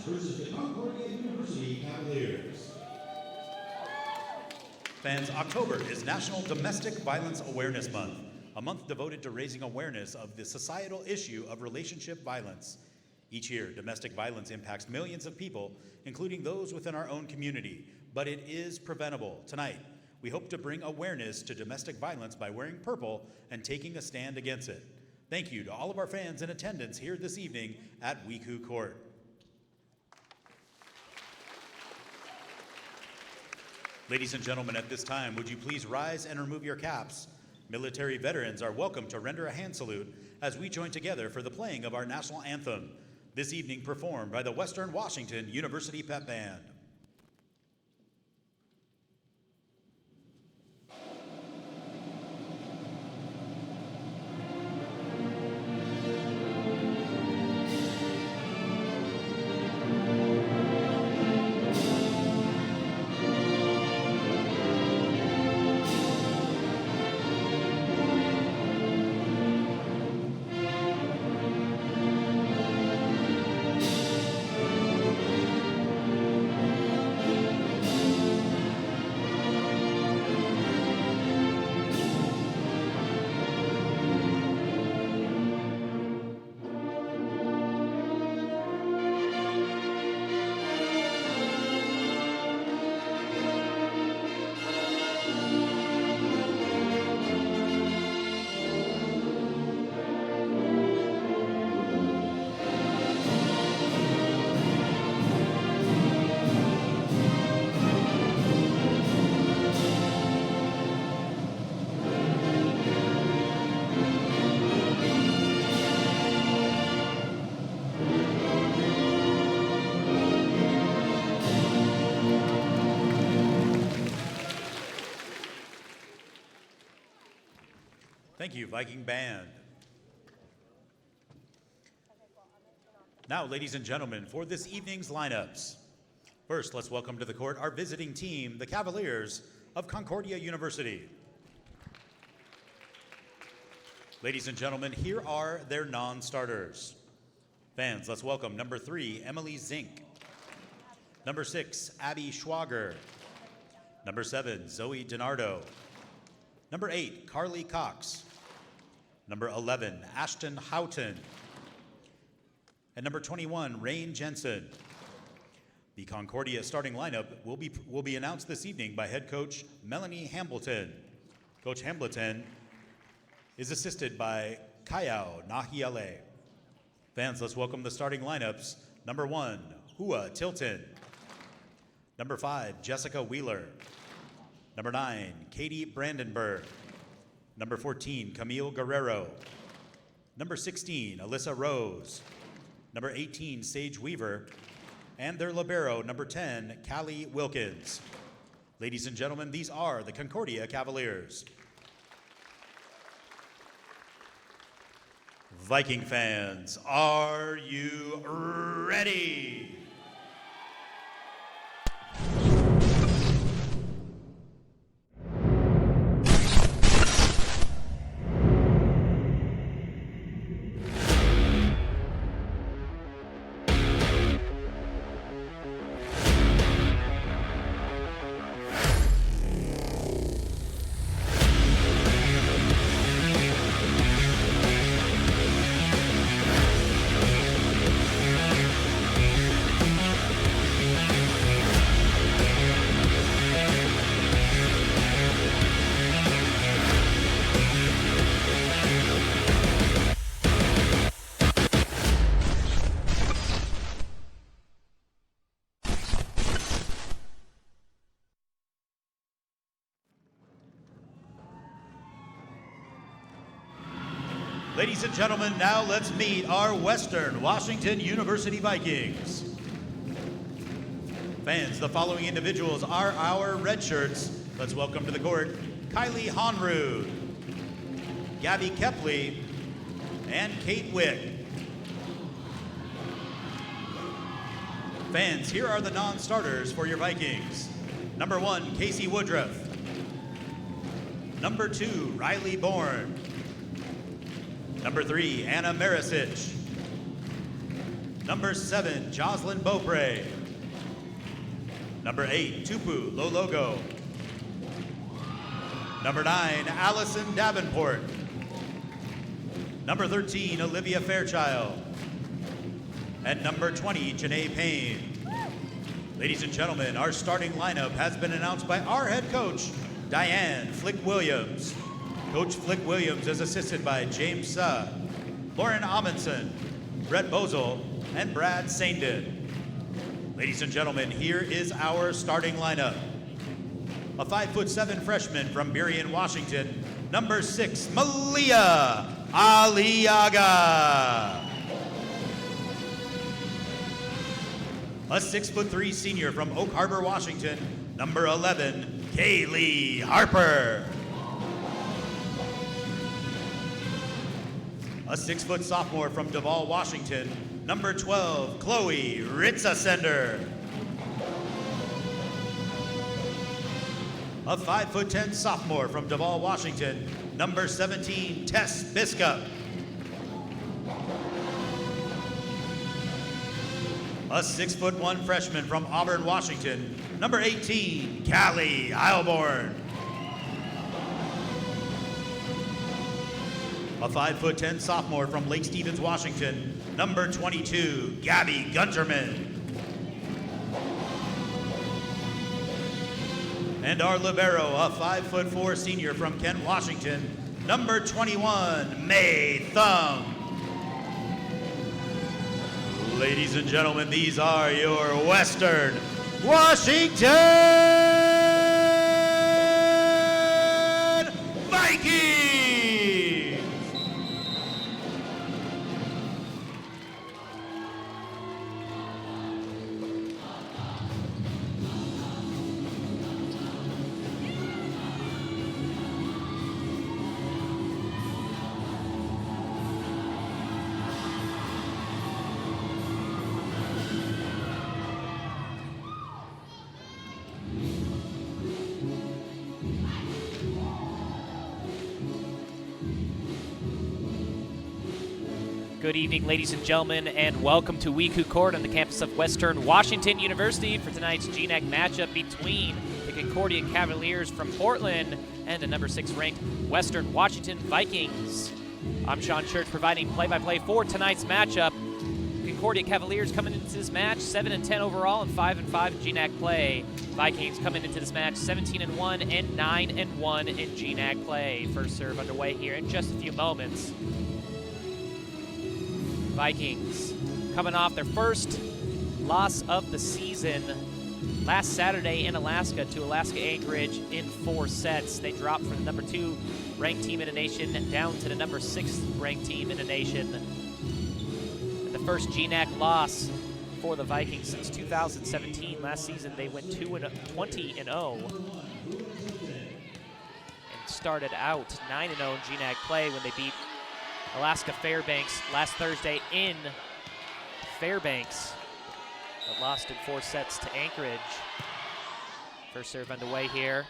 versus the Concordia University Cavaliers. Fans, October is National Domestic Violence Awareness Month, a month devoted to raising awareness of the societal issue of relationship violence. Each year, domestic violence impacts millions of people, including those within our own community, but it is preventable. Tonight, we hope to bring awareness to domestic violence by wearing purple and taking a stand against it. Thank you to all of our fans in attendance here this evening at WECU Court. Ladies and gentlemen, at this time, would you please rise and remove your caps? Military veterans are welcome to render a hand salute as we join together for the playing of our national anthem, this evening performed by the Western Washington University Pep Band. Thank you, Viking Band. Now, ladies and gentlemen, for this evening's lineups. First, let's welcome to the court our visiting team, the Cavaliers of Concordia University. Ladies and gentlemen, here are their non-starters. Fans, let's welcome number 3, Emily Zink. Number 6, Abby Schwager. Number 7, Zoe DiNardo. Number 8, Carly Cox. Number 11, Ashton Houghton. And number 21, Rain Jensen. The Concordia starting lineup will be announced this evening by head coach Melanie Hambleton. Coach Hambleton is assisted by Kayao Nahiale. Fans, let's welcome the starting lineups. Number 1, Hua Tilton. Number 5, Jessica Wheeler. Number 9, Katie Brandenburg. Number 14, Camille Guerrero. Number 16, Alyssa Rose. Number 18, Sage Weaver. And their libero, number 10, Callie Wilkins. Ladies and gentlemen, these are the Concordia Cavaliers. Viking fans, are you ready? Ladies and gentlemen, now let's meet our Western Washington University Vikings. Fans, the following individuals are our red shirts. Let's welcome to the court Kylie Honrud, Gabby Kepley, and Kate Wick. Fans, here are the non-starters for your Vikings. Number 1, Casey Woodruff. Number 2, Riley Bourne. Number 3, Anna Marisic. Number 7, Jocelyn Beaupre. Number 8, Tupu Lologo. Number 9, Allison Davenport. Number 13, Olivia Fairchild. And number 20, Janae Payne. Ladies and gentlemen, our starting lineup has been announced by our head coach, Diane Flick-Williams. Coach Flick-Williams is assisted by James Suh, Lauren Amundsen, Brett Bozel, and Brad Saindon. Ladies and gentlemen, here is our starting lineup. A 5'7" freshman from Burien, Washington, number 6, Malia Aliaga. A 6'3" senior from Oak Harbor, Washington, number 11, Kaylee Harper. A 6' sophomore from Duvall, Washington, number 12, Chloe Ritzasender. A 5'10" sophomore from Duvall, Washington, number 17, Tess Biscup. A 6'1" freshman from Auburn, Washington, number 18, Callie Heilborn. A 5'10" sophomore from Lake Stevens, Washington, number 22, Gabby Gunterman. And our libero, a 5'4" senior from Kent, Washington, number 21, May Thung. Ladies and gentlemen, these are your Western Washington Vikings! Good evening, ladies and gentlemen, and welcome to WECU Court on the campus of Western Washington University for tonight's GNAC matchup between the Concordia Cavaliers from Portland and the number 6 ranked Western Washington Vikings. I'm Sean Church providing play-by-play for tonight's matchup. Concordia Cavaliers coming into this match 7-10 overall and 5-5 in GNAC play. Vikings coming into this match 17-1 and 9-1 in GNAC play. First serve underway here in just a few moments. Vikings coming off their first loss of the season last Saturday in Alaska to Alaska Anchorage in 4 sets. They dropped from the number 2 ranked team in the nation down to the number 6 ranked team in the nation. And the first GNAC loss for the Vikings since 2017. Last season they went 20-0 and started out 9-0 in GNAC play when they beat Alaska Fairbanks last Thursday in Fairbanks, but lost in 4 sets to Anchorage. First serve underway here.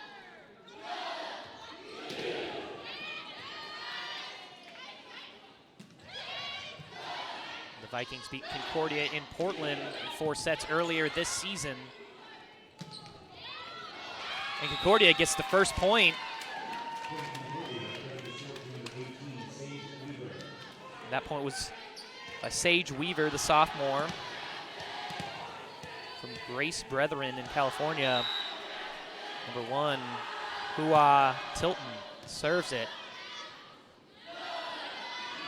The Vikings beat Concordia in Portland in 4 sets earlier this season. And Concordia gets the first point. That point was by Sage Weaver, the sophomore from Grace Brethren in California. Number 1, Hua Tilton serves it.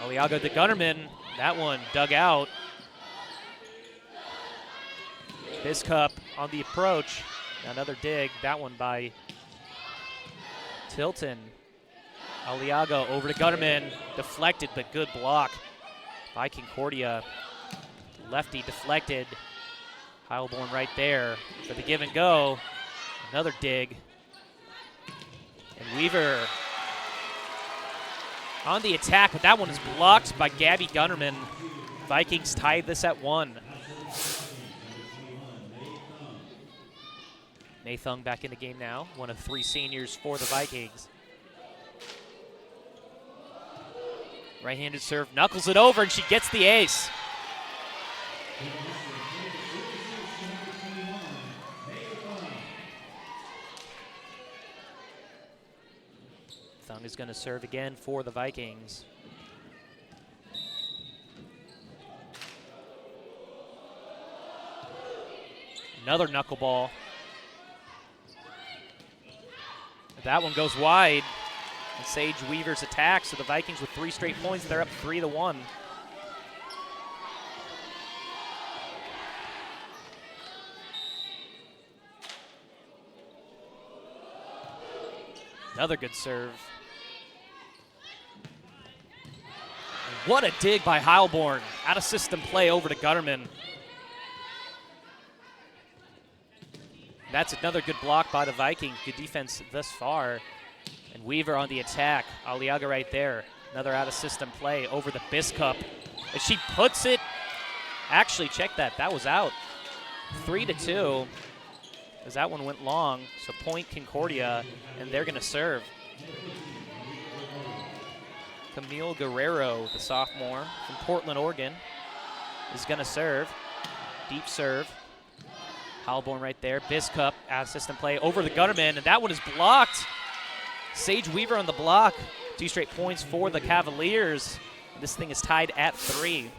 Aliaga de Gunnerman, that one dug out. Biscup on the approach. Another dig, that one by Tilton. Aliaga over to Gunnerman, deflected, but good block by Concordia. Lefty deflected. Heilborn right there for the give and go. Another dig. And Weaver on the attack, but that one is blocked by Gabby Gunnerman. Vikings tied this at 1. Nathung back in the game now, one of 3 seniors for the Vikings. Right-handed serve, knuckles it over, and she gets the ace. Thung is going to serve again for the Vikings. Another knuckleball. That one goes wide. And Sage Weaver's attack, so the Vikings with 3 straight points, they're up 3-1. Another good serve. What a dig by Heilborn. Out of system play over to Gutterman. That's another good block by the Vikings. Good defense thus far. And Weaver on the attack. Aliaga right there. Another out of system play over the Biscup. And she puts it. Actually, check that. That was out. 3-2. As that one went long. So point Concordia. And they're going to serve. Camille Guerrero, the sophomore from Portland, Oregon, is going to serve. Deep serve. Heilborn right there. Biscup, out of system play over the Gutterman, and that one is blocked. Sage Weaver on the block. 2 straight points for the Cavaliers. This thing is tied at 3.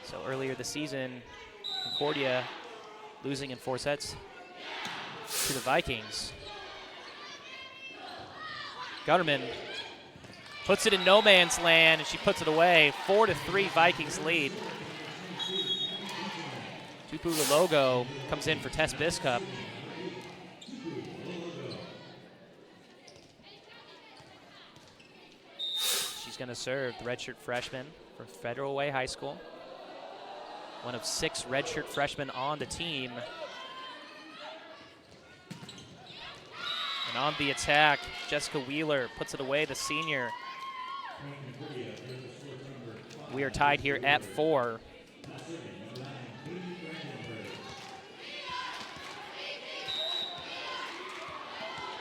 So earlier this season, Concordia losing in 4 sets to the Vikings. Gutterman puts it in no man's land, and she puts it away. 4-3 Vikings lead. Tupu Logo comes in for Tess Biscup. She's going to serve the redshirt freshman from Federal Way High School. One of 6 redshirt freshmen on the team. And on the attack, Jessica Wheeler puts it away, the senior. We are tied here at 4.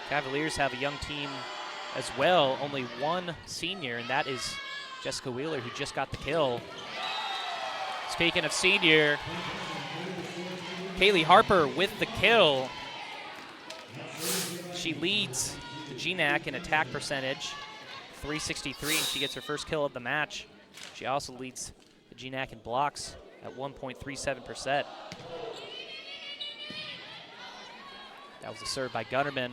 Cavaliers have a young team as well, only 1 senior, and that is Jessica Wheeler, who just got the kill. Speaking of senior, Kaylee Harper with the kill. She leads the GNAC in attack percentage, 363, and she gets her first kill of the match. She also leads the GNAC in blocks at 1.37%. That was a serve by Gutterman.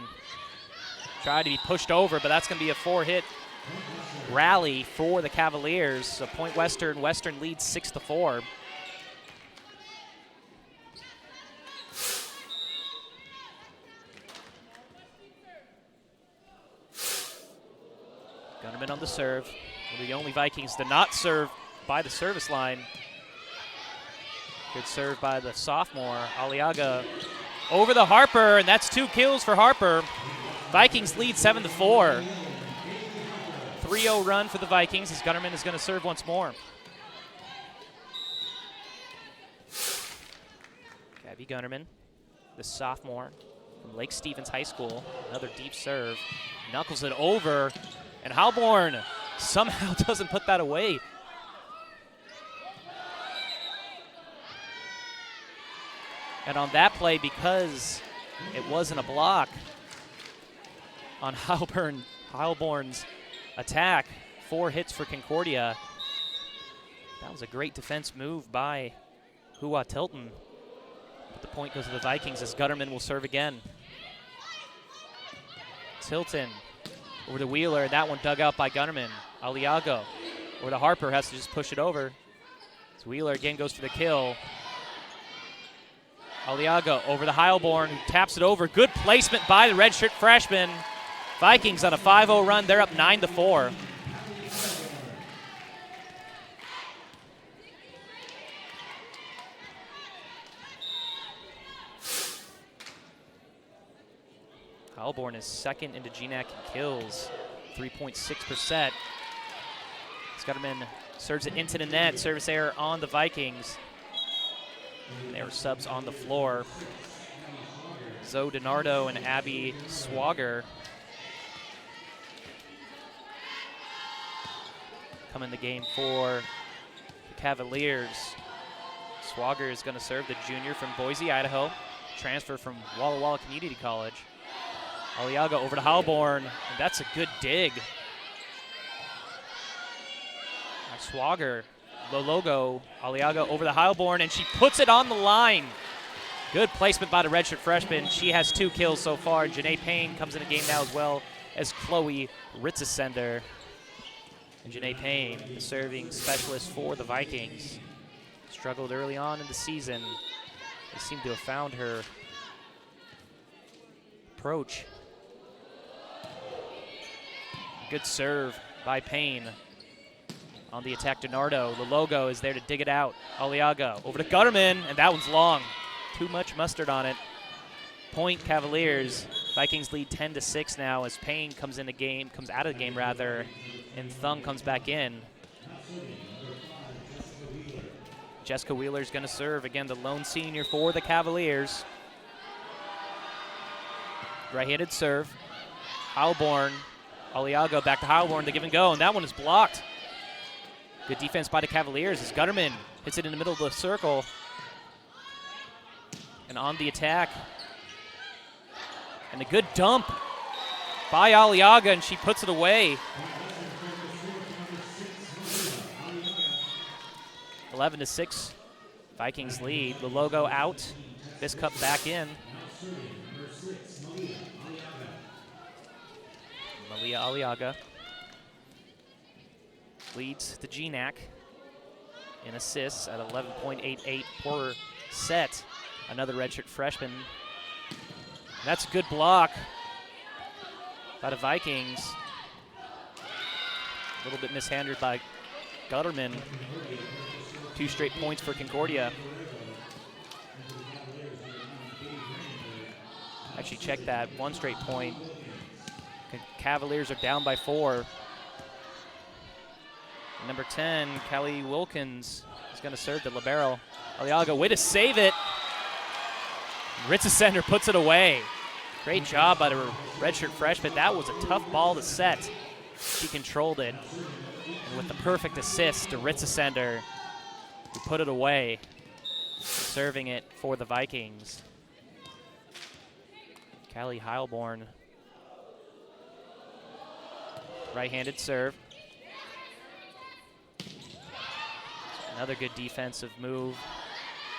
Tried to be pushed over, but that's going to be a 4-hit rally for the Cavaliers. So point Western. Western leads 6-4. Gutterman on the serve. One of the only Vikings to not serve by the service line. Good serve by the sophomore, Aliaga, over the Harper, and that's 2 kills for Harper. Vikings lead 7-4. 3-0 run for the Vikings as Gutterman is going to serve once more. Gabby Gutterman, the sophomore from Lake Stevens High School. Another deep serve. Knuckles it over, and Heilborn somehow doesn't put that away. And on that play, because it wasn't a block on Heilborn's attack, 4 hits for Concordia. That was a great defense move by Hua Tilton. But the point goes to the Vikings as Gutterman will serve again. Tilton over the Wheeler, and that one dug out by Gutterman. Aliaga over the Harper, has to just push it over. So Wheeler again goes for the kill. Aliaga over the Heilborn, who taps it over. Good placement by the redshirt freshman. Vikings on a 5-0 run. They're up 9-4. Heilborn is second into GNAC in kills, 3.6%. Gutterman serves it into the net. Service error on the Vikings. And there were subs on the floor. Zoe DiNardo and Abby Swager come in the game for the Cavaliers. Swager is going to serve, the junior from Boise, Idaho, transfer from Walla Walla Community College. Aliaga over to Halborn, and that's a good dig. Schwager, the logo, Aliaga over the Heilborn, and she puts it on the line. Good placement by the redshirt freshman. She has 2 kills so far. Janae Payne comes in the game now as well as Chloe Ritzesender. And Janae Payne, the serving specialist for the Vikings. Struggled early on in the season. They seem to have found her approach. Good serve by Payne. On the attack, DiNardo. The logo is there to dig it out. Aliaga over to Gutterman, and that one's long. Too much mustard on it. Point Cavaliers. Vikings lead 10-6 now as Payne comes out of the game rather, and Thung comes back in. Jessica Wheeler's gonna serve. Again, the lone senior for the Cavaliers. Right-handed serve. Heilborn. Aliaga back to Heilborn, the give and go, and that one is blocked. Good defense by the Cavaliers as Gutterman hits it in the middle of the circle. And on the attack. And a good dump by Aliaga, and she puts it away. 11-6, Vikings lead. The logo out, Biscup back in. Malia Aliaga leads the GNAC in assists at 11.88 per set. Another redshirt freshman. That's a good block by the Vikings. A little bit mishandled by Gutterman. 2 straight points for Concordia. Actually, check that. 1 straight point. Cavaliers are down by 4. Number 10, Kelly Wilkins, is going to serve the libero. Aliaga, way to save it. Ritzesender puts it away. Great job by the redshirt freshman. That was a tough ball to set. She controlled it. And with the perfect assist to Ritzesender, who put it away, serving it for the Vikings. Callie Heilborn. Right-handed serve. Another good defensive move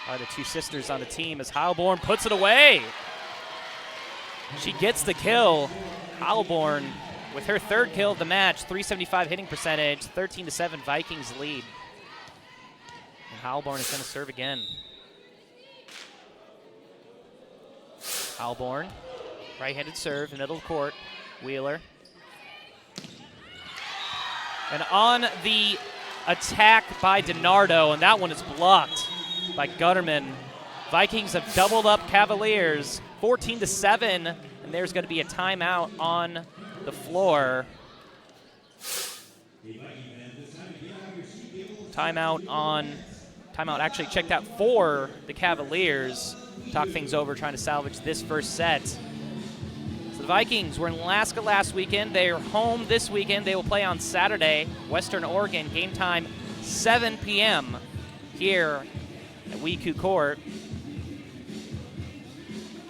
by the 2 sisters on the team as Heilborn puts it away. She gets the kill. Heilborn with her 3rd kill of the match, 375 hitting percentage, 13-7 Vikings lead. And Heilborn is going to serve again. Heilborn, right-handed serve, middle of court. Wheeler. And on the attack by DiNardo, and that one is blocked by Gutterman. Vikings have doubled up Cavaliers, 14-7, and there's going to be a timeout on the floor. Timeout actually checked out for the Cavaliers. Talk things over, trying to salvage this first set. So the Vikings were in Alaska last weekend. They're home this weekend. They will play on Saturday, Western Oregon. Game time 7 p.m. here at WECU Court.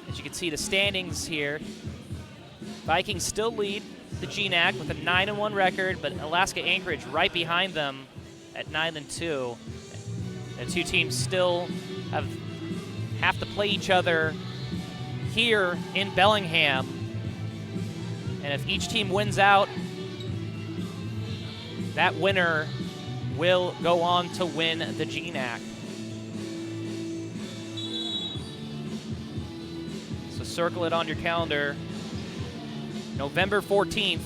As you can see the standings here, Vikings still lead the GNAC with a 9-1 record, but Alaska Anchorage right behind them at 9-2. The 2 teams still have to play each other here in Bellingham. And if each team wins out, that winner will go on to win the GNAC. So circle it on your calendar. November 14th,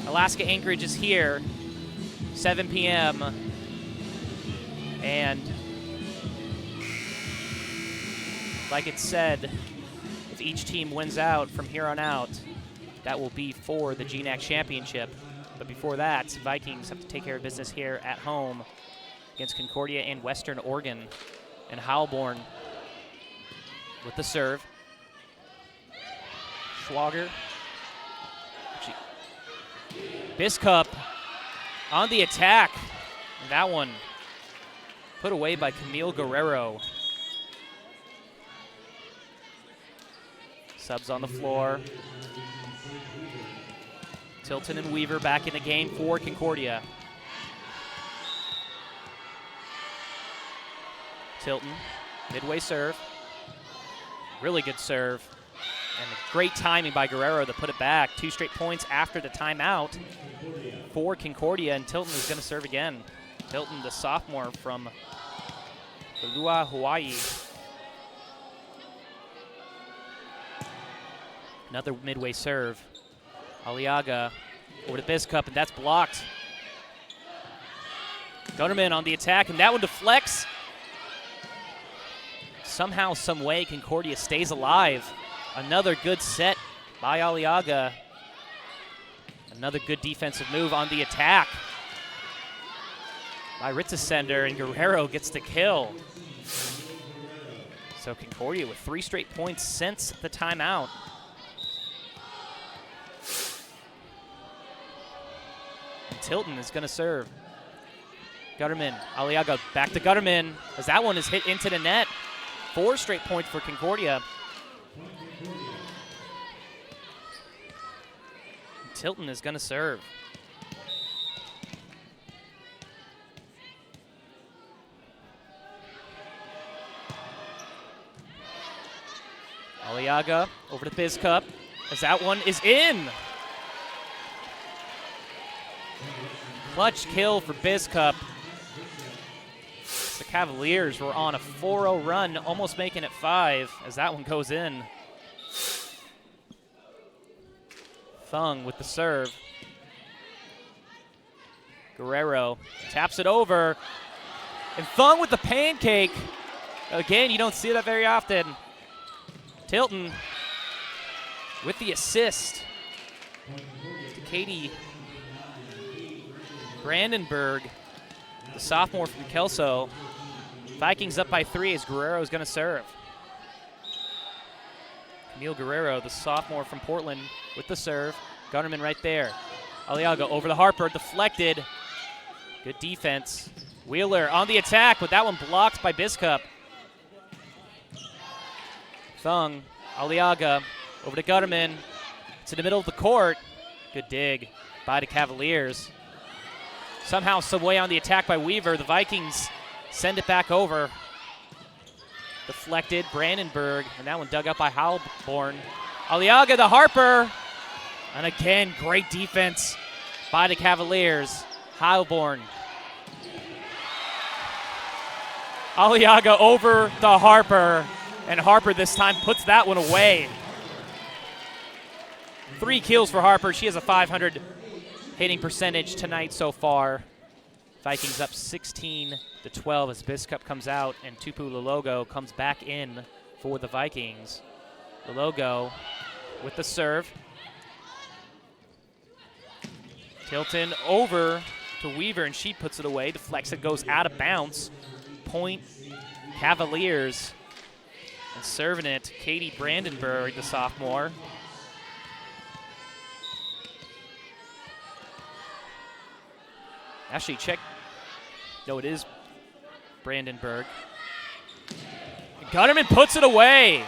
Alaska Anchorage is here, 7 p.m. And like it said, if each team wins out from here on out, that will be for the GNAC Championship. But before that, Vikings have to take care of business here at home against Concordia and Western Oregon. And Heilborn with the serve. Schwager. Biscup on the attack. And that one put away by Camille Guerrero. Subs on the floor. Tilton and Weaver back in the game for Concordia. Tilton, midway serve. Really good serve. And great timing by Guerrero to put it back. 2 straight points after the timeout for Concordia, and Tilton is going to serve again. Tilton, the sophomore from Lua, Hawaii. Another midway serve. Aliaga over to Biscup, and that's blocked. Gunnerman on the attack, and that one deflects. Somehow, some way, Concordia stays alive. Another good set by Aliaga. Another good defensive move on the attack by Ritzesender, and Guerrero gets the kill. So Concordia with 3 straight points since the timeout. And Tilton is going to serve. Gutterman, Aliaga back to Gutterman, as that one is hit into the net. 4 straight points for Concordia. Tilton is going to serve. Aliaga over to Biscup, as that one is in. Clutch kill for Biscup. The Cavaliers were on a 4-0 run, almost making it 5, as that one goes in. Thung with the serve. Guerrero taps it over. And Thung with the pancake. Again, you don't see that very often. Tilton with the assist to Katie Brandenburg, the sophomore from Kelso. Vikings up by 3 as Guerrero is going to serve. Camille Guerrero, the sophomore from Portland, with the serve. Gunnerman right there. Aliaga over the Harper, deflected. Good defense. Wheeler on the attack, but that one blocked by Biscup. Thung, Aliaga over to Gutterman, to the middle of the court. Good dig by the Cavaliers. Somehow, some way on the attack by Weaver. The Vikings send it back over. Deflected, Brandenburg, and that one dug up by Heilborn. Aliaga, the Harper, and again, great defense by the Cavaliers. Heilborn. Aliaga over the Harper, and Harper this time puts that one away. 3 kills for Harper. She has a .500 hitting percentage tonight so far. Vikings up 16-12 as Biscup comes out and Tupu Lologo comes back in for the Vikings. Lologo with the serve. Tilton over to Weaver, and she puts it away. Deflects it, goes out of bounds. Point Cavaliers. And serving it, Katie Brandenburg, the sophomore. Actually, check. No, it is Brandenburg. Gutterman puts it away.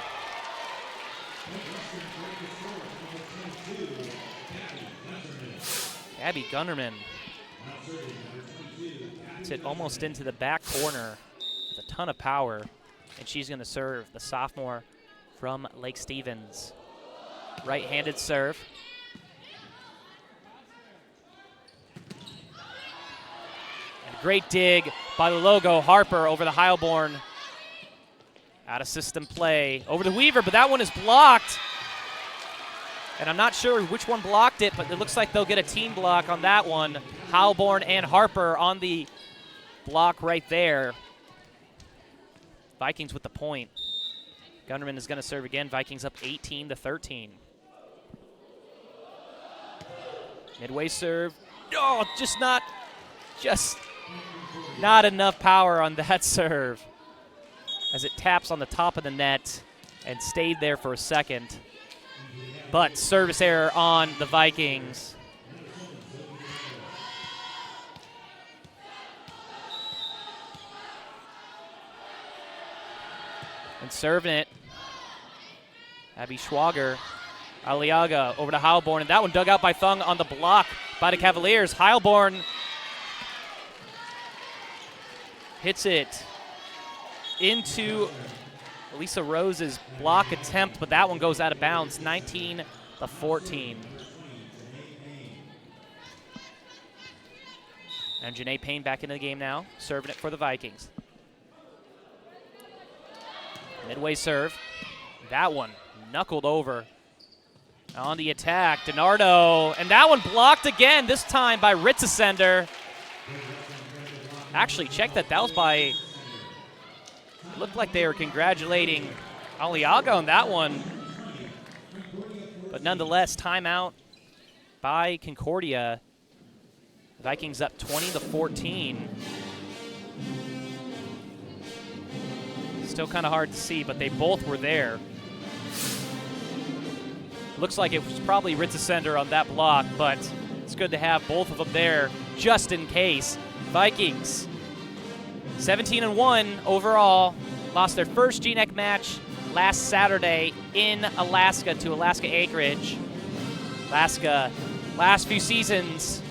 Abby Gunnerman. Puts it almost into the back corner with a ton of power. And she's going to serve, the sophomore from Lake Stevens. Right-handed serve. And a great dig by the logo. Harper over the Heilborn. Out of system play. Over to Weaver, but that one is blocked. And I'm not sure which one blocked it, but it looks like they'll get a team block on that one. Heilborn and Harper on the block right there. Vikings with the point. Gunnerman is going to serve again. Vikings up 18-13. Midway serve. Oh, just not enough power on that serve as it taps on the top of the net and stayed there for a second. But service error on the Vikings. And serving it, Abby Schwager. Aliaga over to Heilborn, and that one dug out by Thung on the block by the Cavaliers. Heilborn hits it into Lisa Rose's block attempt, but that one goes out of bounds, 19-14. And Janae Payne back into the game now, serving it for the Vikings. Midway serve. That one knuckled over. On the attack, DiNardo, and that one blocked again, this time by Ritzesender. Actually, check that. That was by, it looked like they were congratulating Aliaga on that one. But nonetheless, timeout by Concordia. Vikings up 20-14. Still kind of hard to see, but they both were there. Looks like it was probably Ritzesender on that block, but it's good to have both of them there just in case. Vikings, 17-1 overall, lost their first GNEC match last Saturday in Alaska to Alaska Anchorage. Alaska, last few seasons,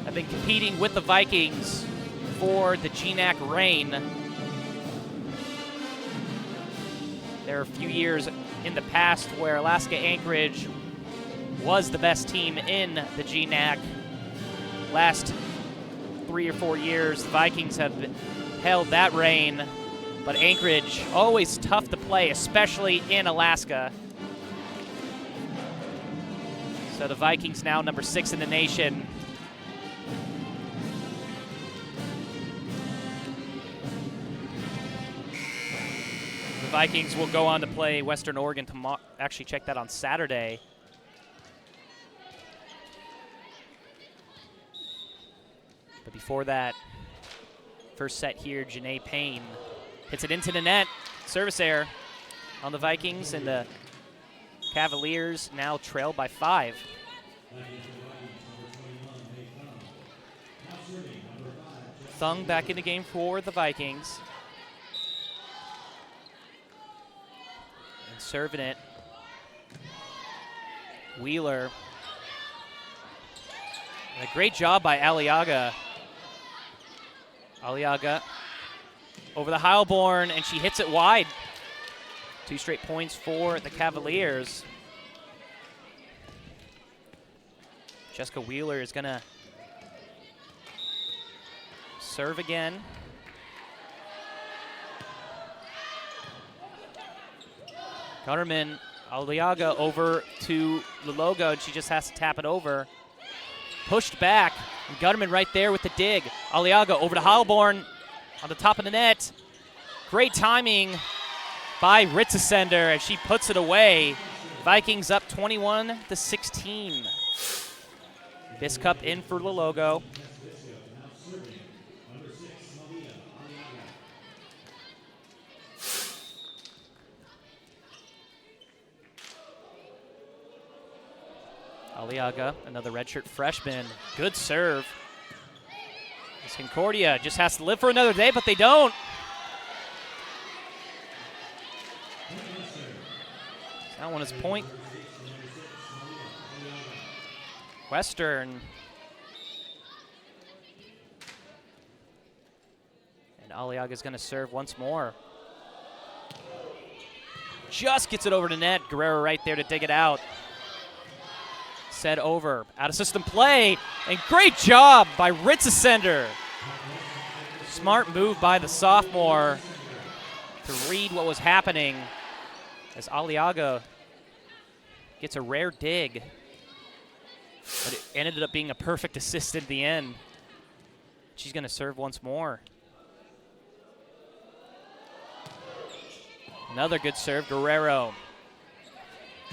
have been competing with the Vikings for the GNAC reign. There are a few years in the past where Alaska Anchorage was the best team in the GNAC. Last 3 or 4 years, the Vikings have held that reign, but Anchorage always tough to play, especially in Alaska. So the Vikings now number 6 in the nation. The Vikings will go on to play Western Oregon tomorrow. Actually, check that on Saturday. But before that, first set here, Janae Payne hits it into the net. Service error on the Vikings, and the Cavaliers now trail by 5. Thung back in the game for the Vikings. And serving it, Wheeler. And a great job by Aliaga. Aliaga over the Heilborn, and she hits it wide. 2 straight points for the Cavaliers. Jessica Wheeler is gonna serve again. Gutterman, Aliaga over to Lulogo, and she just has to tap it over. Pushed back, and Gutterman right there with the dig. Aliaga over to Heilborn on the top of the net. Great timing by Ritzesender as she puts it away. Vikings up 21-16. Biscup in for Lulogo. Aliaga, another redshirt freshman. Good serve. This Concordia just has to live for another day, but they don't. That one is point. Western. And Aliaga's going to serve once more. Just gets it over to net. Guerrero right there to dig it out. Set over, out of system play, and great job by Ritzesender. Smart move by the sophomore to read what was happening as Aliaga gets a rare dig, but it ended up being a perfect assist at the end. She's going to serve once more. Another good serve, Guerrero.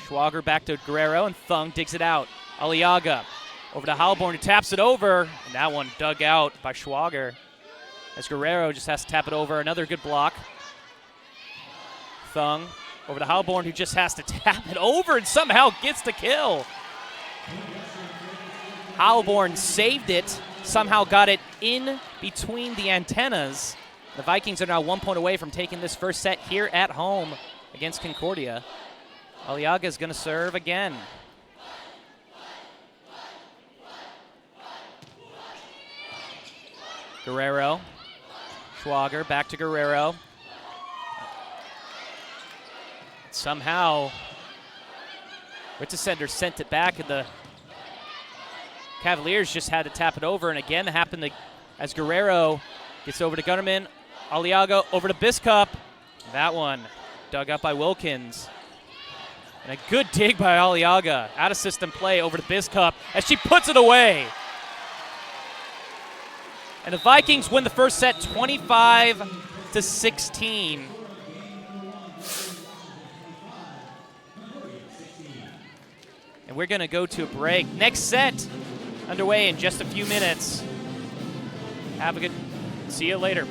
Schwager back to Guerrero, and Thung digs it out. Aliaga over to Heilborn, who taps it over, and that one dug out by Schwager as Guerrero just has to tap it over. Another good block. Thung over to Heilborn, who just has to tap it over and somehow gets the kill. Heilborn saved it, somehow got it in between the antennas. The Vikings are now 1 point away from taking this first set here at home against Concordia. Aliaga is going to serve again. Guerrero. Schwager back to Guerrero. Somehow, Ritzesender sent it back, and the Cavaliers just had to tap it over. And again, it happened as Guerrero gets over to Gunnerman. Aliaga over to Biscup. That one dug up by Wilkins. And a good dig by Aliaga. Out of system play over to Biscup as she puts it away. And the Vikings win the first set 25-16. And we're going to go to a break. Next set underway in just a few minutes. Have a good, see you later.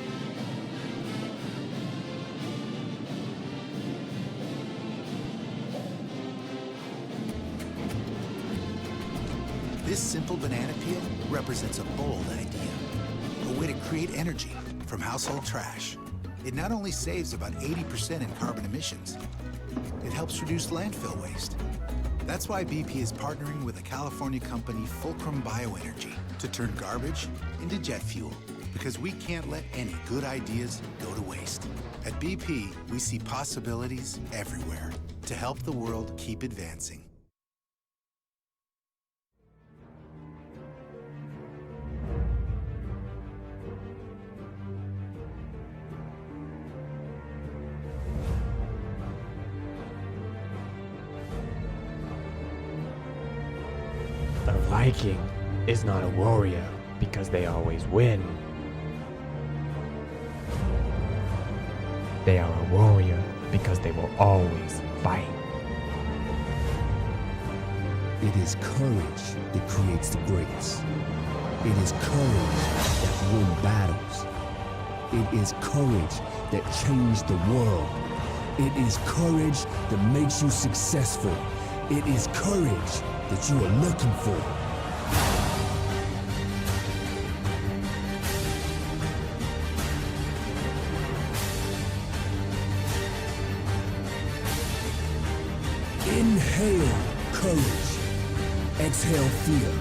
This simple banana peel represents a bold idea, a way to create energy from household trash. It not only saves about 80% in carbon emissions, it helps reduce landfill waste. That's why BP is partnering with the California company Fulcrum Bioenergy to turn garbage into jet fuel, because we can't let any good ideas go to waste. At BP, we see possibilities everywhere to help the world keep advancing. The Viking is not a warrior because they always win. They are a warrior because they will always fight. It is courage that creates the greats. It is courage that wins battles. It is courage that changes the world. It is courage that makes you successful. It is courage that you are looking for. Inhale courage. Exhale fear.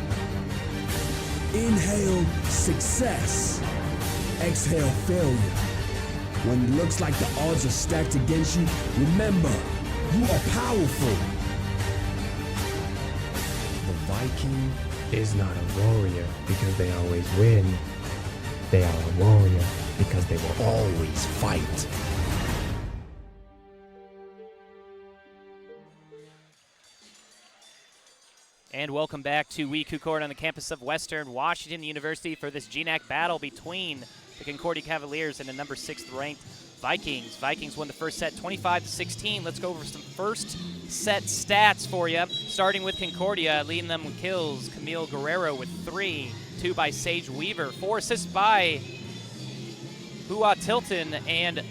Inhale success. Exhale failure. When it looks like the odds are stacked against you, remember, you are powerful. The Viking is not a warrior because they always win. They are a warrior because they will always fight. And welcome back to WECU Court on the campus of Western Washington University for this GNAC battle between the Concordia Cavaliers and the number 6th ranked Vikings. Vikings won the first set 25-16. Let's go over some first set stats for you. Starting with Concordia, leading them with kills, Camille Guerrero with 3, 2 by Sage Weaver, 4 assists by Hua Tilton, and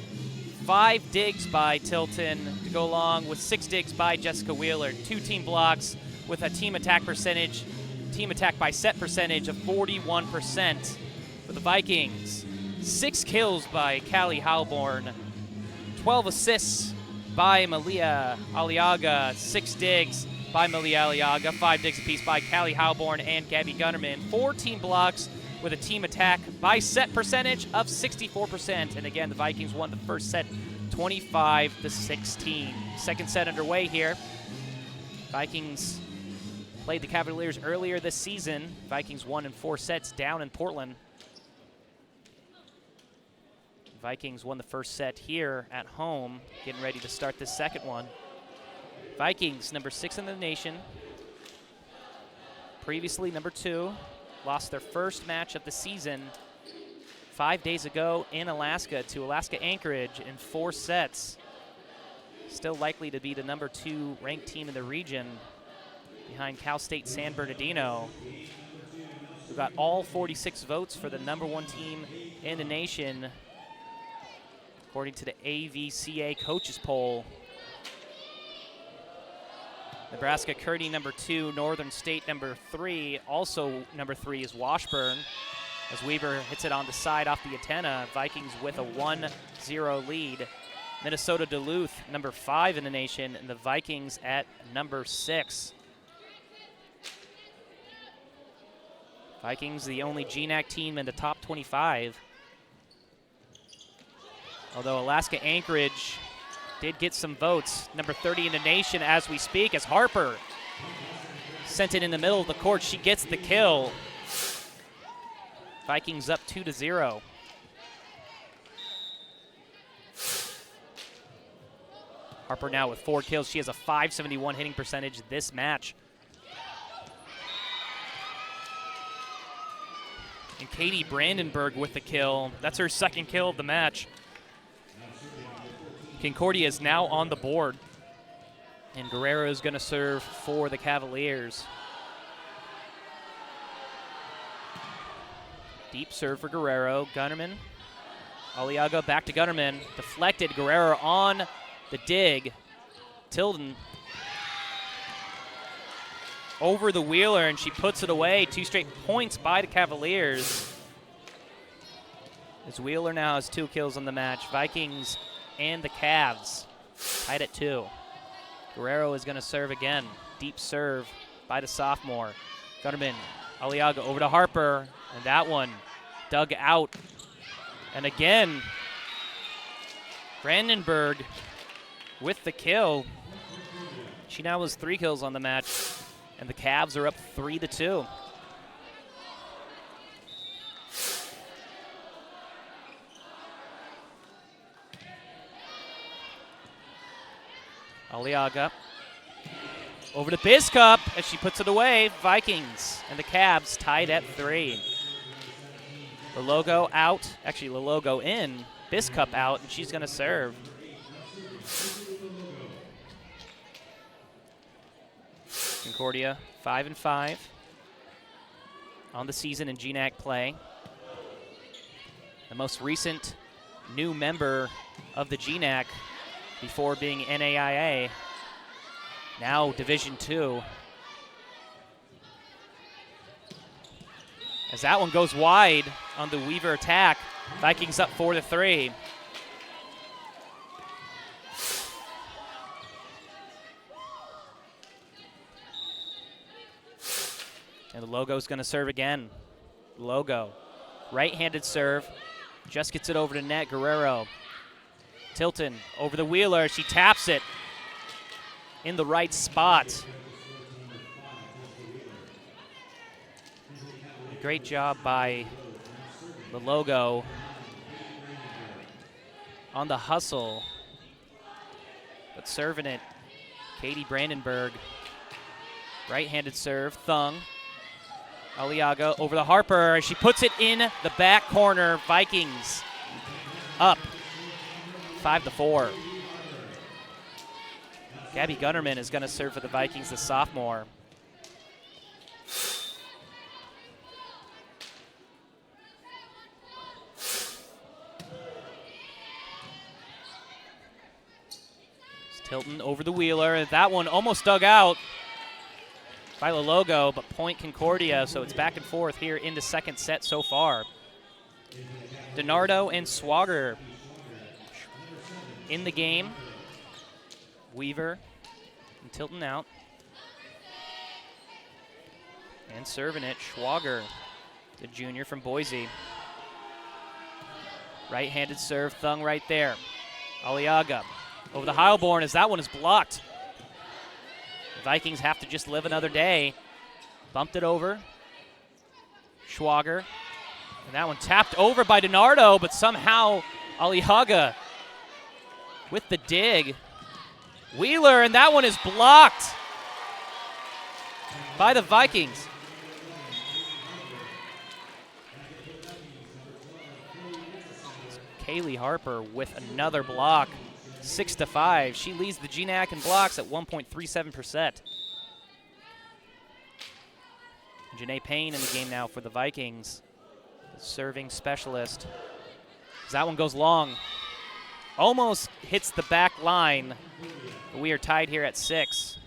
5 digs by Tilton to go along with 6 digs by Jessica Wheeler. 2 team blocks with a team attack by set percentage of 41% for the Vikings. 6 kills by Callie Halborn, 12 assists by Malia Aliaga, 6 digs by Malia Aliaga, 5 digs apiece by Callie Halborn and Gabby Gunnerman, 4 team blocks with a team attack by set percentage of 64%. And again, the Vikings won the first set 25-16. Second set underway here. Vikings played the Cavaliers earlier this season. Vikings won in 4 sets down in Portland. Vikings won the first set here at home, getting ready to start this second one. Vikings, number 6 in the nation. Previously number 2, lost their first match of the season 5 days ago in Alaska to Alaska Anchorage in 4 sets. Still likely to be the number 2 ranked team in the region behind Cal State San Bernardino, who got all 46 votes for the number 1 team in the nation, according to the AVCA coaches poll. Nebraska Kearney number 2, Northern State number 3. Also number 3 is Washburn, as Weaver hits it on the side off the antenna. Vikings with a 1-0 lead. Minnesota Duluth, number 5 in the nation, and the Vikings at number 6. Vikings, the only GNAC team in the top 25. Although Alaska Anchorage did get some votes. Number 30 in the nation as we speak, as Harper sent it in the middle of the court. She gets the kill. Vikings up 2-0. Harper now with 4 kills. She has a .571 hitting percentage this match. And Katie Brandenburg with the kill. That's her second kill of the match. Concordia is now on the board. And Guerrero is going to serve for the Cavaliers. Deep serve for Guerrero. Gunnerman. Aliaga back to Gunnerman. Deflected. Guerrero on the dig. Tilden over the Wheeler, and she puts it away. 2 straight points by the Cavaliers. As Wheeler now has 2 kills on the match. Vikings and the Cavs tied at 2. Guerrero is going to serve again. Deep serve by the sophomore. Gunnerman, Aliaga over to Harper, and that one dug out. And again, Brandenburg with the kill. She now has 3 kills on the match, and the Cavs are up 3-2. Aliaga over to Biscup as she puts it away. Vikings and the Cavs tied at 3. The logo out, actually the logo in, Biscup out, and she's going to serve. Concordia 5-5 on the season in GNAC play. The most recent new member of the GNAC before being NAIA, now Division II. As that one goes wide on the Weaver attack, Vikings up 4-3. And the Logo's going to serve again. Logo, right-handed serve, just gets it over to net. Guerrero, Tilton over the Wheeler. She taps it in the right spot. Great job by the Logo on the hustle, but serving it, Katie Brandenburg. Right-handed serve, Thung. Aliaga over the Harper. She puts it in the back corner. Vikings up 5-4. Gabby Gunnerman is going to serve for the Vikings, the sophomore. Tilton over the Wheeler. That one almost dug out by the Logo, but point Concordia, so it's back and forth here in the second set so far. DiNardo and Swager in the game. Weaver and Tilton out. And serving it, Schwager, the junior from Boise. Right-handed serve, Thung right there. Aliaga over the Heilborn as that one is blocked. The Vikings have to just live another day. Bumped it over. Schwager. And that one tapped over by DiNardo, but somehow Aliaga with the dig. Wheeler, and that one is blocked by the Vikings. Kaylee Harper with another block. 6-5. She leads the GNAC in blocks at 1.37%. Janae Payne in the game now for the Vikings, the serving specialist. As that one goes long, almost hits the back line. We are tied here at 6.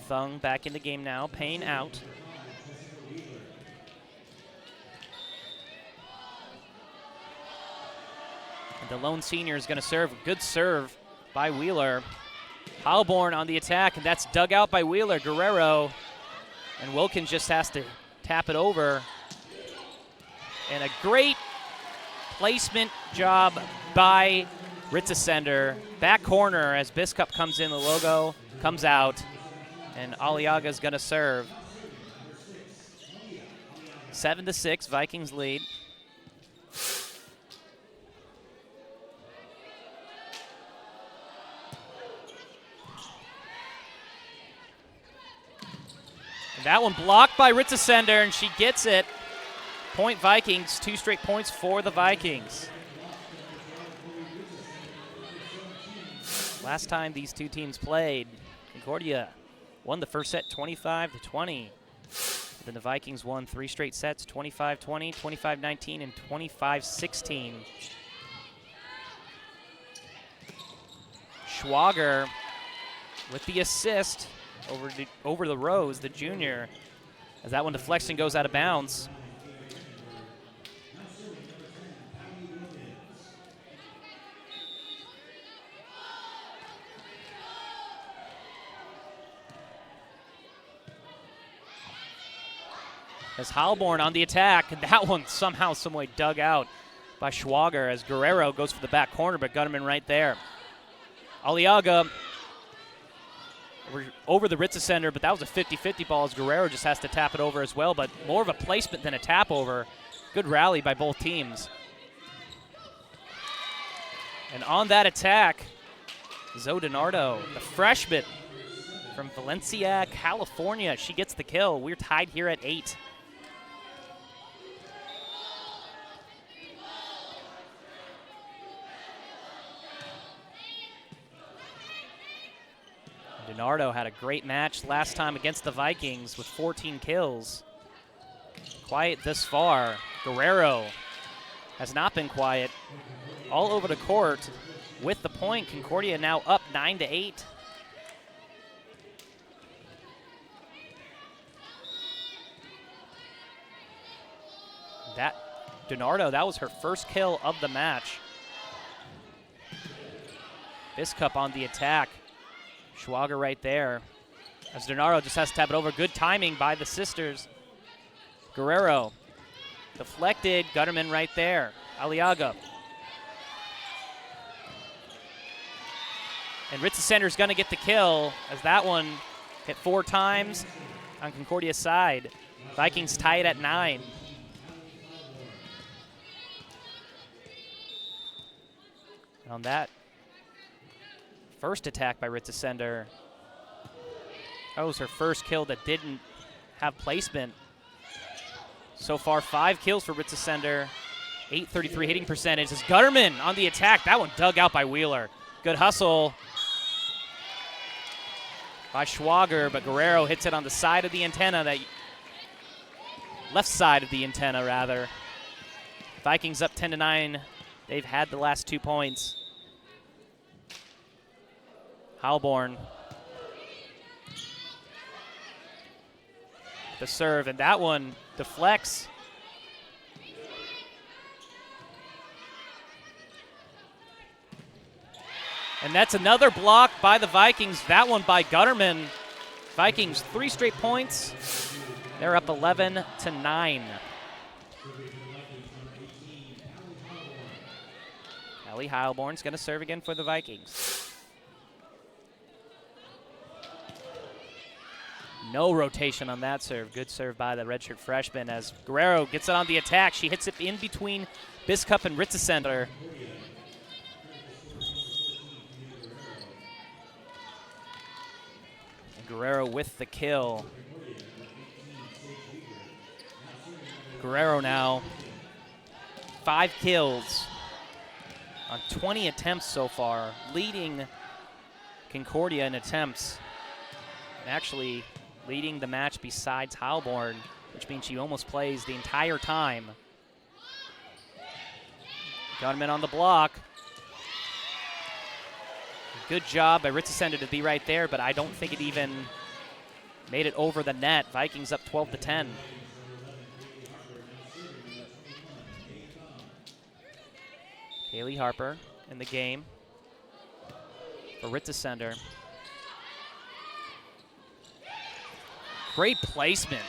Thung back in the game now. Payne out. And the lone senior is going to serve. Good serve by Wheeler. Heilborn on the attack, and that's dug out by Wheeler. Guerrero, and Wilkins just has to tap it over. And a great placement job by Ritzesender. Back corner as Biskup comes in, the logo comes out, and Aliaga is going to serve. 7-6, Vikings lead. And that one blocked by Ritzesender, and she gets it. Point Vikings, 2 straight points for the Vikings. Last time these two teams played, Concordia won the first set 25-20. Then the Vikings won 3 straight sets, 25-20, 25-19, and 25-16. Schwager with the assist over the Rose, the junior, as that one deflects and goes out of bounds. As Heilborn on the attack, and that one somehow, someway dug out by Schwager as Guerrero goes for the back corner, but Gutterman right there. Aliaga over the Ritzesender, but that was a 50-50 ball as Guerrero just has to tap it over as well, but more of a placement than a tap over. Good rally by both teams. And on that attack, Zoe DiNardo, the freshman from Valencia, California. She gets the kill. We're tied here at 8. DiNardo had a great match last time against the Vikings with 14 kills. Quiet this far. Guerrero has not been quiet. All over the court with the point. Concordia now up 9-8. That DiNardo, that was her first kill of the match. Biskup on the attack. Schwager right there. As DiNardo just has to tap it over. Good timing by the sisters. Guerrero deflected. Gutterman right there. Aliaga. And Ritzesender's going to get the kill as that one hit 4 times on Concordia's side. Vikings tie it at 9. On that first attack by Ritzesender, that was her first kill that didn't have placement. So far, 5 kills for Ritzesender, 833 hitting percentage. As Gutterman on the attack, that one dug out by Wheeler. Good hustle by Schwager, but Guerrero hits it on the side of the antenna, that left side of the antenna, rather. Vikings up 10-9. They've had the last 2 points. Heilborn. The serve, and that one deflects. And that's another block by the Vikings. That one by Gutterman. Vikings 3 straight points. They're up 11-9. Ellie Heilborn's going to serve again for the Vikings. No rotation on that serve. Good serve by the redshirt freshman as Guerrero gets it on the attack. She hits it in between Biskup and Ritzesender. And Guerrero with the kill. Guerrero now 5 kills on 20 attempts so far, leading Concordia in attempts, and actually leading the match besides Heilborn, which means she almost plays the entire time. Gutterman on the block. Good job by Ritzesender to be right there, but I don't think it even made it over the net. Vikings up 12-10. Kaylee Harper in the game. Baritza Sender. Great placement.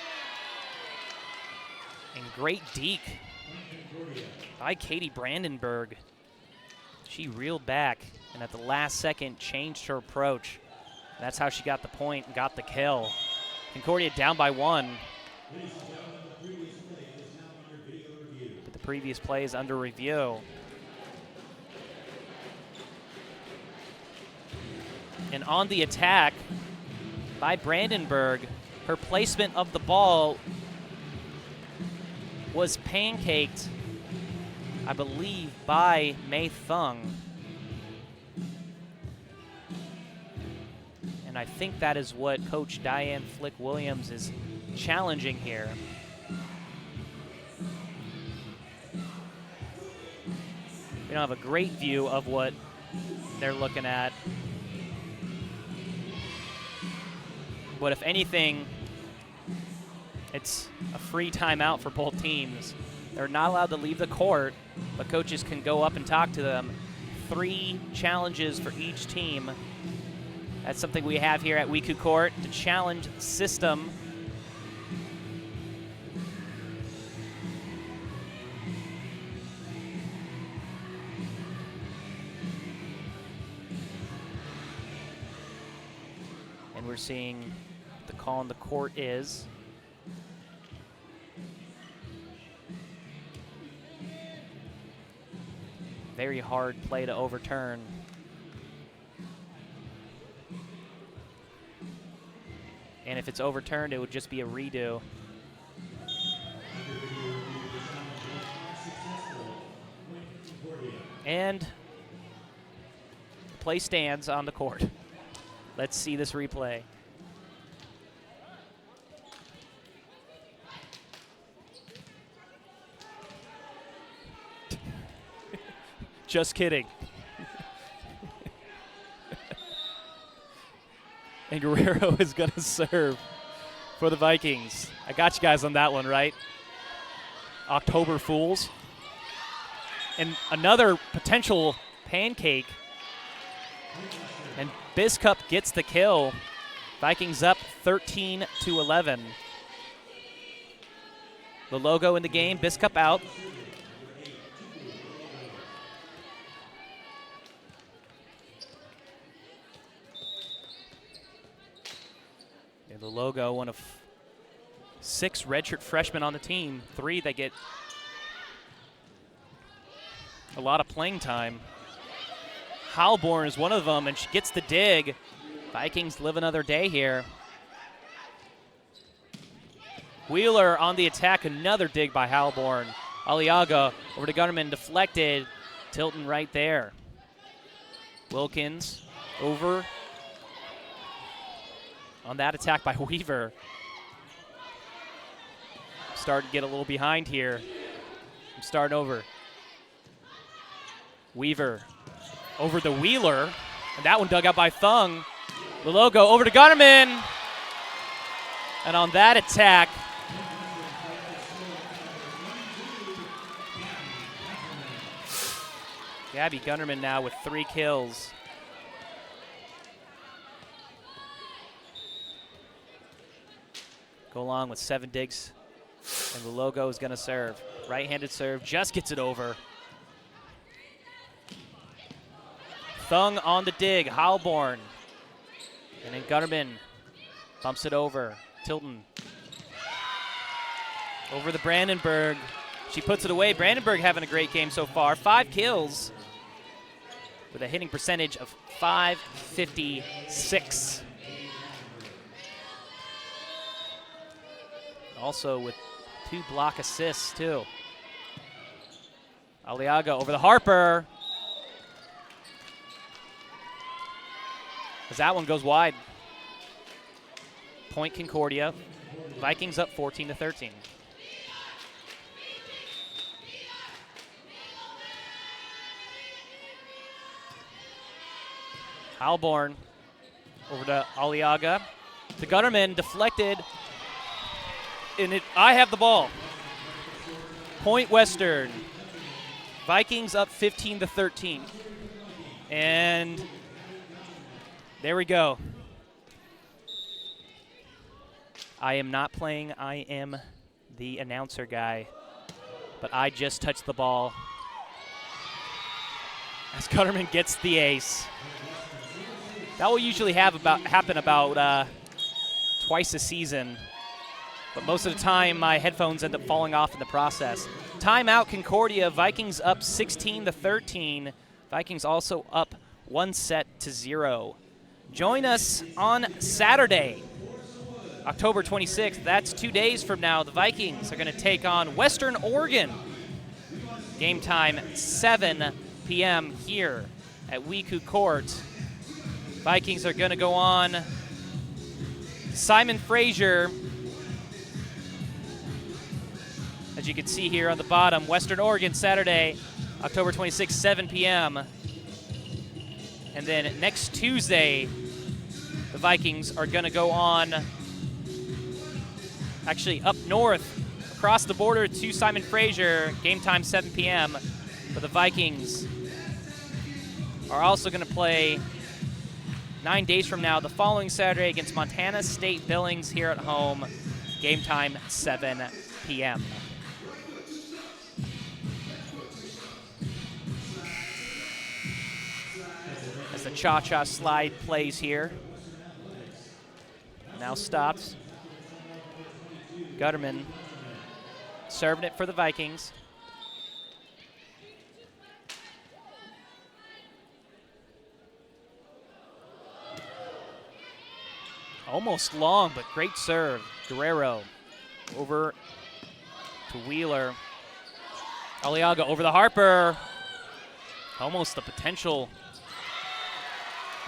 And great deke by Katie Brandenburg. She reeled back and at the last second changed her approach. That's how she got the point and got the kill. Concordia down by 1. But the previous play is under review. And on the attack by Brandenburg, her placement of the ball was pancaked, I believe, by Mei Thung. And I think that is what Coach Diane Flick-Williams is challenging here. We don't have a great view of what they're looking at. But if anything, it's a free timeout for both teams. They're not allowed to leave the court, but coaches can go up and talk to them. 3 challenges for each team. That's something we have here at WECU Court, the challenge system. And we're seeing the call on the court is very hard play to overturn. And if it's overturned, it would just be a redo. And the play stands on the court. Let's see this replay. Just kidding. And Guerrero is going to serve for the Vikings. I got you guys on that one, right? October Fools. And another potential pancake. And Biscup gets the kill. Vikings up 13-11. The logo in the game, Biscup out. The logo, one of 6 redshirt freshmen on the team, 3 that get a lot of playing time. Halborn is one of them, and she gets the dig. Vikings live another day here. Wheeler on the attack, another dig by Halborn. Aliaga over to Gunnerman, deflected. Tilton right there. Wilkins over. On that attack by Weaver. Starting to get a little behind here. I'm starting over. Weaver over the Wheeler. And that one dug out by Thung. The logo over to Gunnerman. And on that attack, Gabby Gunnerman now with 3 kills. Go along with 7 digs, and the logo is going to serve. Right-handed serve, just gets it over. Thung on the dig, Halborn. And then Gunnerman bumps it over. Tilton over the Brandenburg. She puts it away. Brandenburg having a great game so far. 5 kills with a hitting percentage of .556. Also with 2 block assists, too. Aliaga over the Harper. As that one goes wide. Point Concordia. Vikings up 14-13. Halborn over to Aliaga. The Gunnerman deflected. And I have the ball. Point Western. Vikings up 15-13. And there we go. I am not playing. I am the announcer guy. But I just touched the ball. As Gutterman gets the ace. That will usually happen about twice a season. But most of the time, my headphones end up falling off in the process. Timeout, Concordia. Vikings up 16-13. Vikings also up 1-0. Join us on Saturday, October 26th. That's 2 days from now. The Vikings are going to take on Western Oregon. Game time, 7 p.m. here at WECU Court. Vikings are going to go on Simon Fraser. As you can see here on the bottom, Western Oregon, Saturday, October 26th, 7 p.m. And then next Tuesday, the Vikings are going to go on, actually up north, across the border to Simon Fraser, game time 7 p.m. But the Vikings are also going to play 9 days from now, the following Saturday, against Montana State Billings here at home, game time 7 p.m. As the cha-cha slide plays here. Now stops. Gutterman serving it for the Vikings. Almost long, but great serve. Guerrero over to Wheeler. Aliaga over the Harper. Almost a potential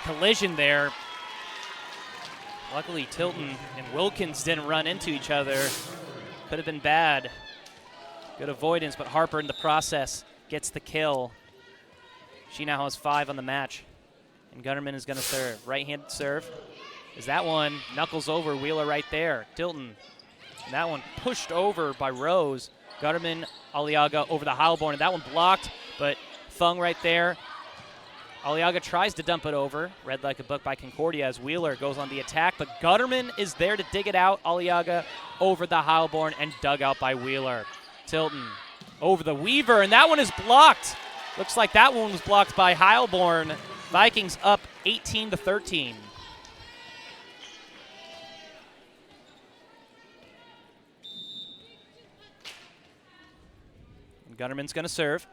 collision there. Luckily, Tilton and Wilkins didn't run into each other. Could have been bad. Good avoidance, but Harper in the process gets the kill. She now has 5 on the match. And Gutterman is going to serve. Right-handed serve. Is that one knuckles over Wheeler right there. Tilton. And that one pushed over by Rose. Gutterman, Aliaga over the Heilborn. And that one blocked, but Thung right there. Aliaga tries to dump it over. Read like a book by Concordia as Wheeler goes on the attack, but Gutterman is there to dig it out. Aliaga over the Heilborn and dug out by Wheeler. Tilton over the Weaver, and that one is blocked. Looks like that one was blocked by Heilborn. Vikings up 18-13. And Gutterman's going to serve.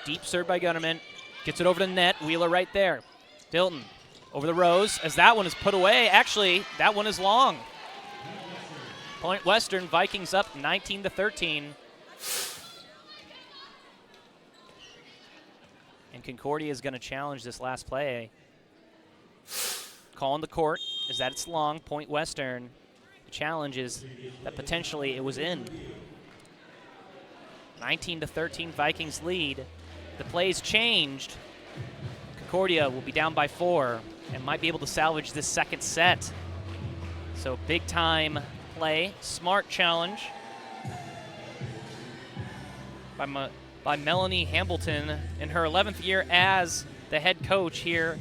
Deep serve by Gutterman. Gets it over to net. Wheeler right there. Tilton over the Rose as that one is put away. Actually, that one is long. Point Western, Vikings up 19-13. And Concordia is going to challenge this last play. Call on the court is that it's long. Point Western. The challenge is that potentially it was in. 19-13 Vikings lead. The play's changed. Concordia will be down by 4 and might be able to salvage this second set. So big time play, smart challenge by Melanie Hambleton in her 11th year as the head coach here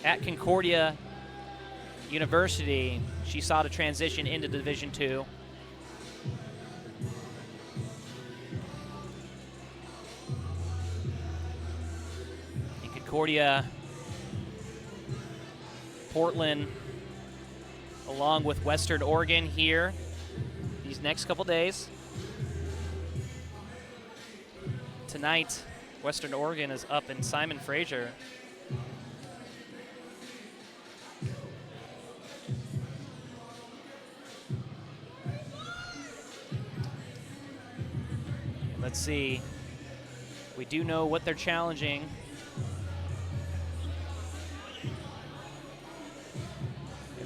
at Concordia University. She saw the transition into Division II. Concordia, Portland, along with Western Oregon here these next couple days. Tonight, Western Oregon is up in Simon Fraser. Let's see. We do know what they're challenging.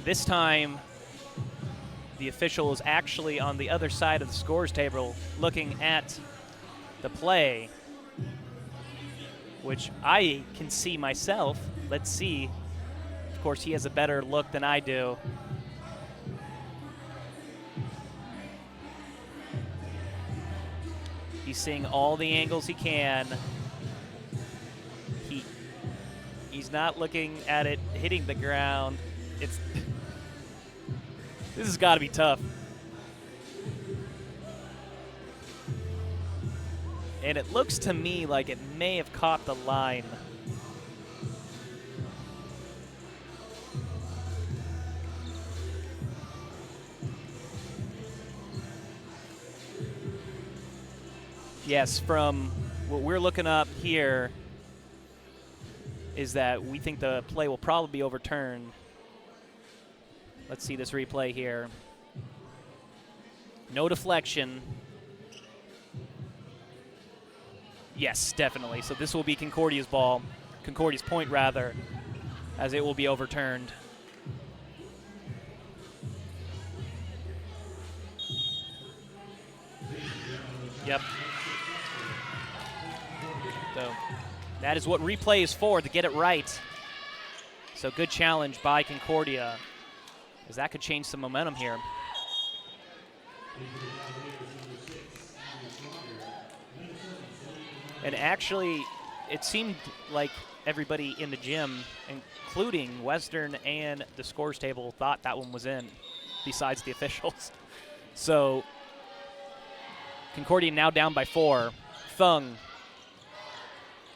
This time, the official is actually on the other side of the scores table looking at the play, which I can see myself. Let's see. Of course, he has a better look than I do. He's seeing all the angles he can. He's not looking at it hitting the ground. This has got to be tough. And it looks to me like it may have caught the line. Yes, from what we're looking up here is that we think the play will probably be overturned. Let's see this replay here. No deflection. Yes, definitely. So this will be Concordia's ball, Concordia's point rather, as it will be overturned. Yep. So that is what replay is for, to get it right. So good challenge by Concordia, because that could change some momentum here. And actually, it seemed like everybody in the gym, including Western and the scores table, thought that one was in, besides the officials. So Concordia now down by 4. Thung.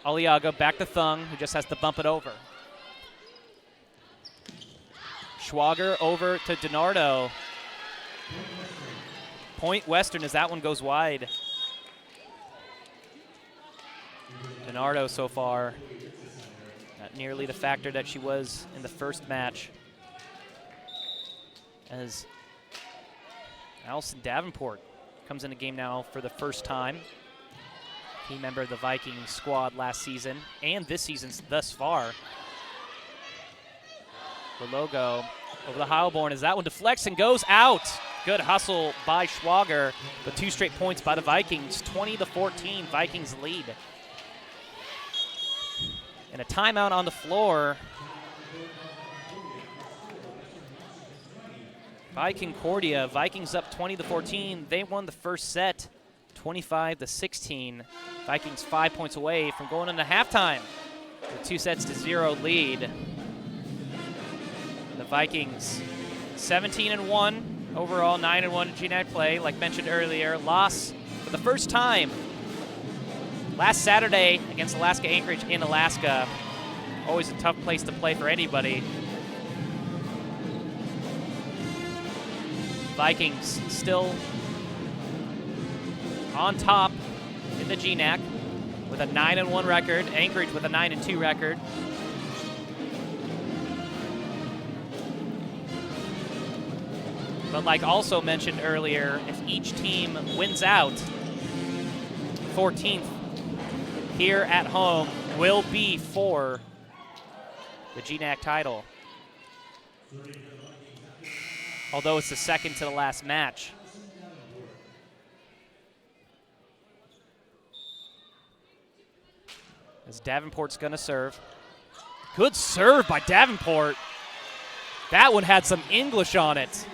Aliaga back to Thung, who just has to bump it over. Schwager over to DiNardo. Point Western as that one goes wide. DiNardo so far, not nearly the factor that she was in the first match. As Allison Davenport comes in the game now for the first time. Key member of the Vikings squad last season and this season thus far. The logo over the Heilborn as that one deflects and goes out. Good hustle by Schwager, but 2 straight points by the Vikings. 20-14, Vikings lead. And a timeout on the floor by Concordia. Vikings up 20-14. They won the first set, 25-16. Vikings 5 points away from going into halftime with 2-0 lead. The Vikings 17-1 overall, 9-1 in GNAC play. Like mentioned earlier, loss for the first time last Saturday against Alaska Anchorage in Alaska. Always a tough place to play for anybody. Vikings still on top in the GNAC with a 9-1 record. Anchorage with a 9-2 record. But like also mentioned earlier, if each team wins out, 14th here at home will be for the GNAC title. Although it's the second to the last match. As Davenport's gonna serve. Good serve by Davenport. That one had some English on it.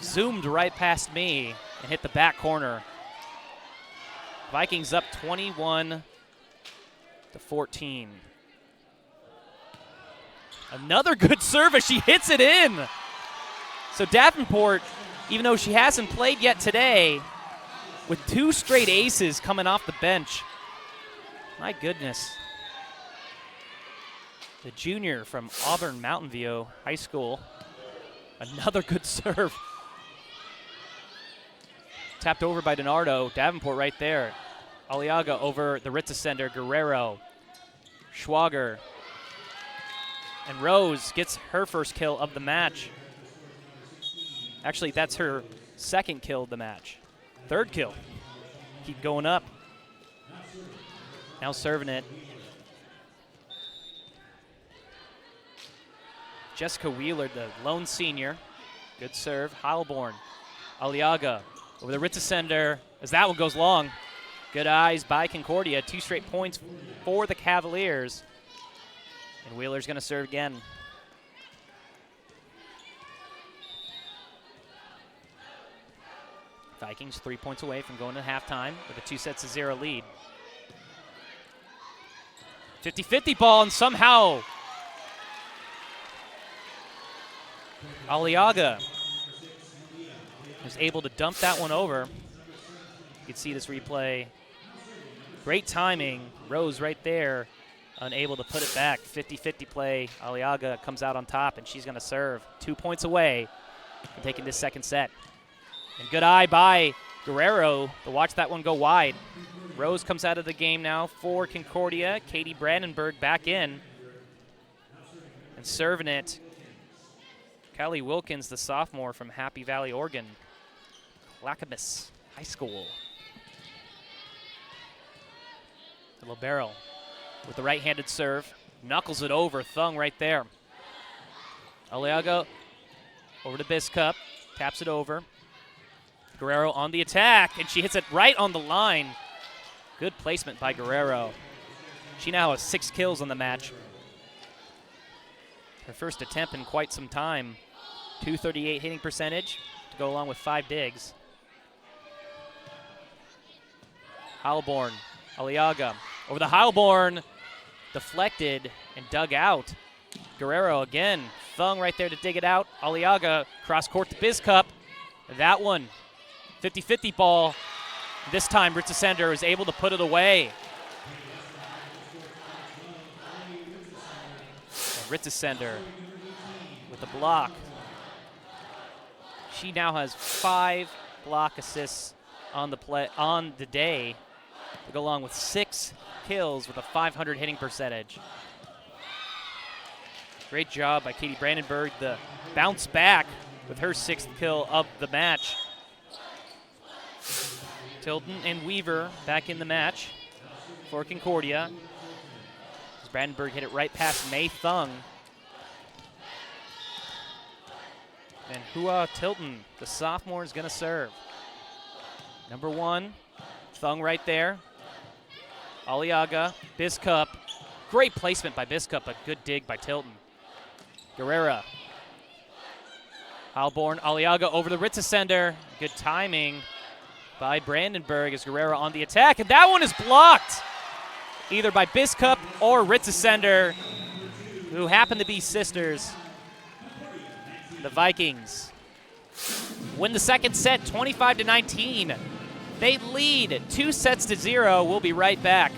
Zoomed right past me and hit the back corner. Vikings up 21-14. Another good service. She hits it in. So Davenport, even though she hasn't played yet today, with 2 straight aces coming off the bench. My goodness. The junior from Auburn Mountain View High School. Another good serve. Tapped over by DiNardo. Davenport right there. Aliaga over the Ritza sender, Guerrero. Schwager. And Rose gets her first kill of the match. Actually, that's her second kill of the match. 3rd kill. Keep going up. Now serving it. Jessica Wheeler, the lone senior. Good serve. Heilborn. Aliaga over the Ritza sender as that one goes long. Good eyes by Concordia. 2 straight points for the Cavaliers. And Wheeler's going to serve again. Vikings 3 points away from going to halftime with a 2-0 lead. 50-50 ball, and somehow Aliaga was able to dump that one over. You can see this replay. Great timing. Rose right there, unable to put it back. 50-50 play. Aliaga comes out on top, and she's going to serve. 2 points away from taking this second set. And good eye by Guerrero to watch that one go wide. Rose comes out of the game now for Concordia. Katie Brandenburg back in. And serving it, Kelly Wilkins, the sophomore from Happy Valley, Oregon. Clackamas High School. The libero with the right-handed serve. Knuckles it over. Thung right there. Aliaga over to Biscup. Taps it over. Guerrero on the attack, and she hits it right on the line. Good placement by Guerrero. She now has 6 kills on the match. Her first attempt in quite some time. .238 hitting percentage to go along with 5 digs. Heilborn, Aliaga over the Heilborn, deflected and dug out. Guerrero again, Thung right there to dig it out. Aliaga cross court to Biscup. That one, 50-50 ball. This time Ritzesender is able to put it away. Ritzesender with the block. She now has 5 block assists on the day to go along with 6 kills with a .500 hitting percentage. Great job by Katie Brandenburg. The bounce back with her 6th kill of the match. Tilton and Weaver back in the match for Concordia. As Brandenburg hit it right past May Thung. And Hua Tilton, the sophomore, is going to serve. Number 1, Thung right there. Aliaga, Biscup. Great placement by Biscup, but good dig by Tilton. Guerrera. Heilborn, Aliaga over the Ritzesender. Good timing by Brandenburg as Guerrero on the attack, and that one is blocked either by Biscup or Ritzesender, who happen to be sisters. The Vikings win the second set 25-19. They lead 2-0. We'll be right back.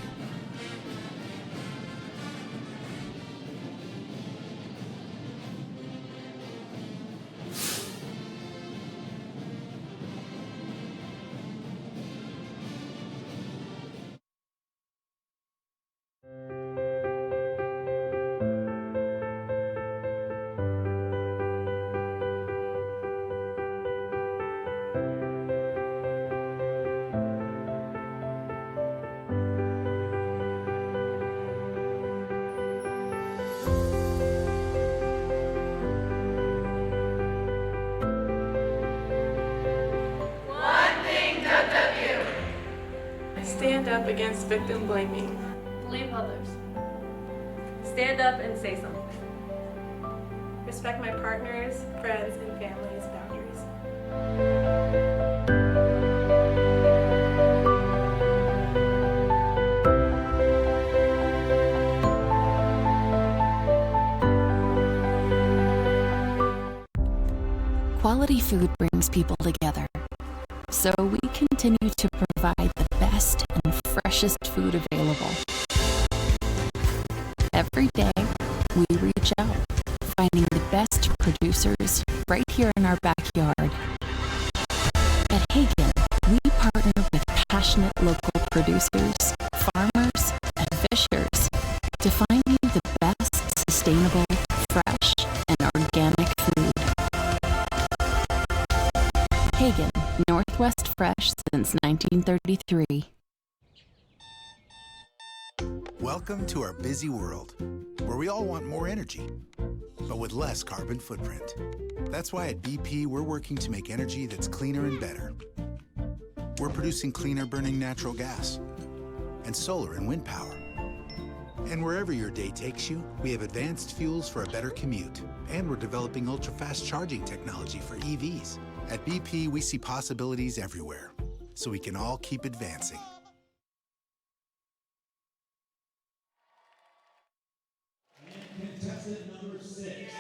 Stand up against victim blaming. Believe others. Stand up and say something. Respect my partners, friends, and family's boundaries. Quality food brings people together. So we continue to provide the best and freshest food available. Every day, we reach out, finding the best producers right here in our backyard. At Hagen, we partner with passionate local producers, farmers, and fishers to find you the best sustainable, fresh, and organic food. Hagen, Northwest Fresh since 1933. Welcome to our busy world, where we all want more energy, but with less carbon footprint. That's why at BP, we're working to make energy that's cleaner and better. We're producing cleaner burning natural gas and solar and wind power. And wherever your day takes you, we have advanced fuels for a better commute. And we're developing ultra-fast charging technology for EVs. At BP, we see possibilities everywhere, so we can all keep advancing. Contestant number 6.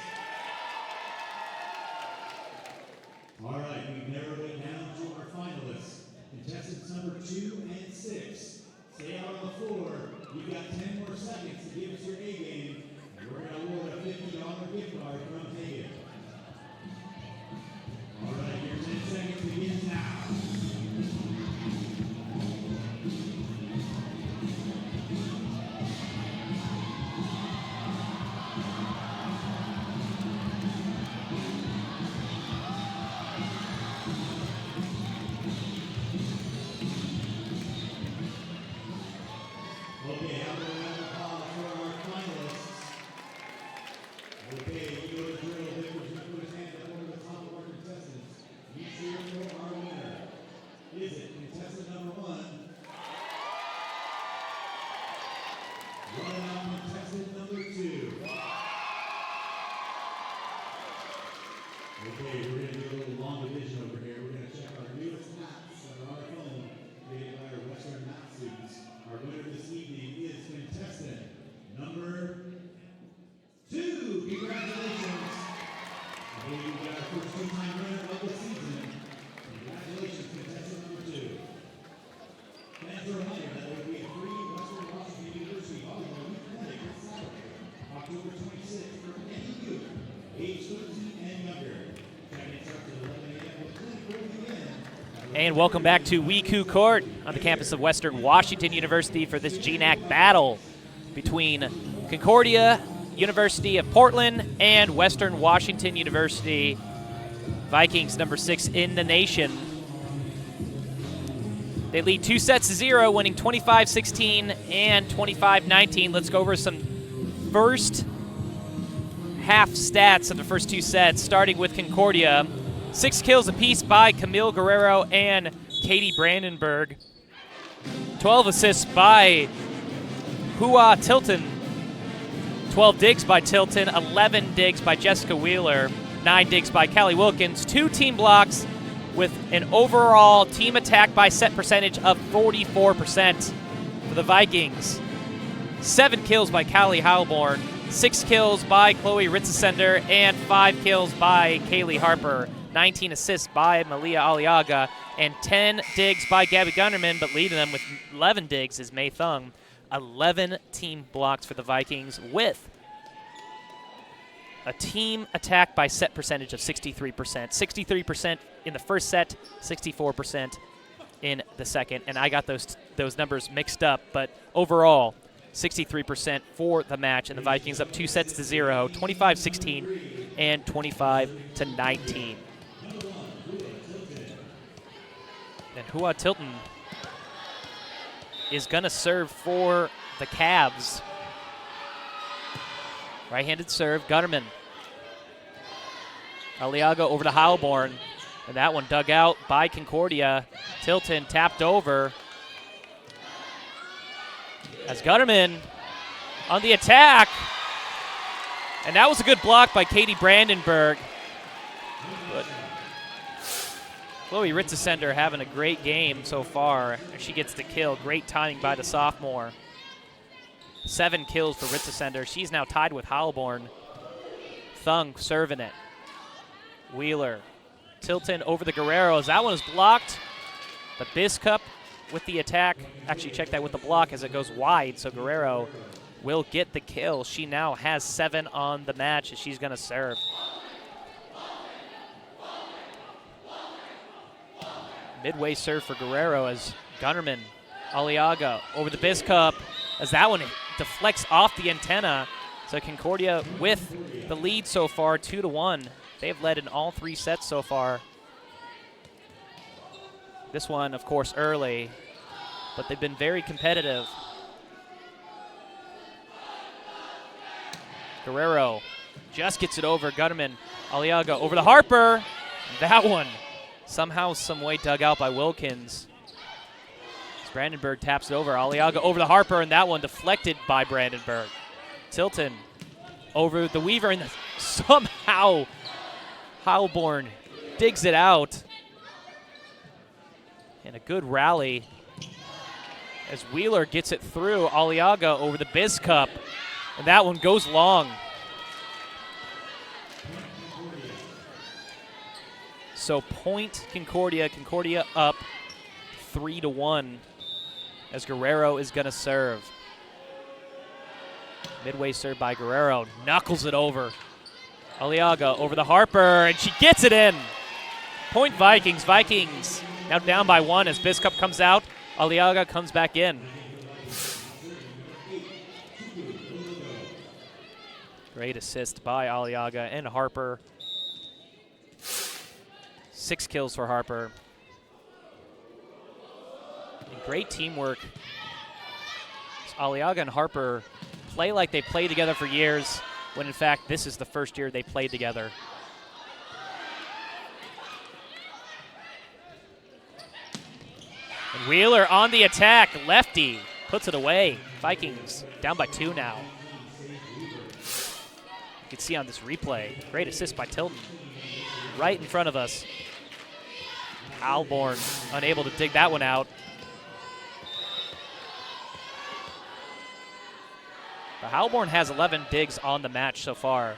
All right, we've narrowed it down to our finalists. Contestants number 2 and 6. Stay out on the floor. You've got 10 more seconds to give us your A game, and we're going to award a $50 gift card from Hagen. All right, your 10 seconds begins now. Okay, I'm going to have a call for our finalists. Okay, you know the drill. Victor's going to put his hand up over the top of our contestants. You cheer for our winner. Is it contestant number 1? What about contestant number 2? Okay, we're going to do a little long division over here. We're going to check our newest mats that are on our phone, created by our Western mat students. Our winner this evening is contestant number 2. Congratulations. I believe we got our first two-time winner of the season. Congratulations, contestant number 2. Fans, a reminder that there will be a free Western Washington University volleyball youth clinic this Saturday, October 26th, for any youth, age 13 and younger. Check-in starts at 11 a.m. with clinic will begin. And welcome back to WECU Court on the campus of Western Washington University for this GNAC battle between Concordia, University of Portland, and Western Washington University. Vikings, number 6 in the nation. They lead 2-0, winning 25-16 and 25-19. Let's go over some first half stats of the first 2 sets, starting with Concordia. 6 kills apiece by Camille Guerrero and Katie Brandenburg. 12 assists by Hua Tilton. 12 digs by Tilton, 11 digs by Jessica Wheeler, 9 digs by Callie Wilkins, 2 team blocks with an overall team attack by set percentage of 44% for the Vikings. 7 kills by Callie Heilborn, 6 kills by Chloe Ritzesender, and 5 kills by Kaylee Harper. 19 assists by Malia Aliaga, and 10 digs by Gabby Gunnerman, but leading them with 11 digs is Mei Thung. 11 team blocks for the Vikings with a team attack by set percentage of 63%. 63% in the first set, 64% in the second. And I got those numbers mixed up, but overall, 63% for the match, and the Vikings up 2-0, 25-16 and 25-19. And Hua Tilton is going to serve for the Cavs. Right-handed serve, Gunnerman. Aliaga over to Heilborn, and that one dug out by Concordia. Tilton tapped over. As Gunnerman on the attack. And that was a good block by Katie Brandenburg. But Chloe Ritzesender having a great game so far. She gets the kill. Great timing by the sophomore. 7 kills for Ritzesender. She's now tied with Heilborn. Thung serving it. Wheeler. Tilton over the Guerreros. That one is blocked. The Biscup with the attack. Actually, check that with the block as it goes wide, so Guerrero will get the kill. She now has 7 on the match as she's going to serve. Midway serve for Guerrero as Gunnerman, Aliaga over the Biscup as that one deflects off the antenna. So Concordia with the lead so far, 2-1. They've led in all 3 sets so far. This one, of course, early, but they've been very competitive. Guerrero just gets it over. Gunnerman, Aliaga over the Harper. That one somehow, some way dug out by Wilkins. As Brandenburg taps it over. Aliaga over the Harper, and that one deflected by Brandenburg. Tilton over the Weaver, and somehow Heilborn digs it out. And a good rally as Wheeler gets it through Aliaga over the Biz Cup. And that one goes long. So point Concordia. Concordia up 3-1 as Guerrero is going to serve. Midway serve by Guerrero. Knuckles it over. Aliaga over the Harper, and she gets it in. Point Vikings. Vikings now down by 1 as Biscup comes out. Aliaga comes back in. Great assist by Aliaga and Harper. 6 kills for Harper. And great teamwork. Aliaga and Harper play like they played together for years, when in fact this is the first year they played together. And Wheeler on the attack. Lefty puts it away. Vikings down by 2 now. You can see on this replay, great assist by Tilton. Right in front of us. Alborn unable to dig that one out. But Halborn has 11 digs on the match so far.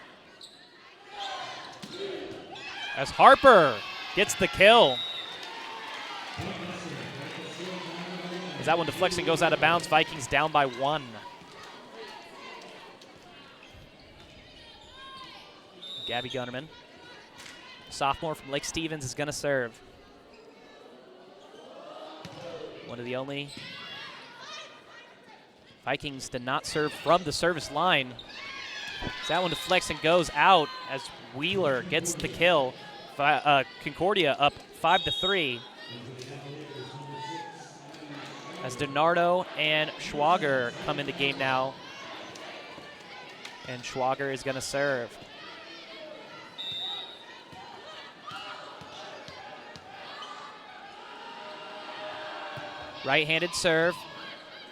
As Harper gets the kill. As that one deflects and goes out of bounds, Vikings down by 1. Gabby Gunnerman, sophomore from Lake Stevens, is going to serve. One of the only Vikings to not serve from the service line. So that one deflects and goes out as Wheeler gets the kill. Concordia up 5-3. As DiNardo and Schwager come in the game now. And Schwager is going to serve. Right-handed serve.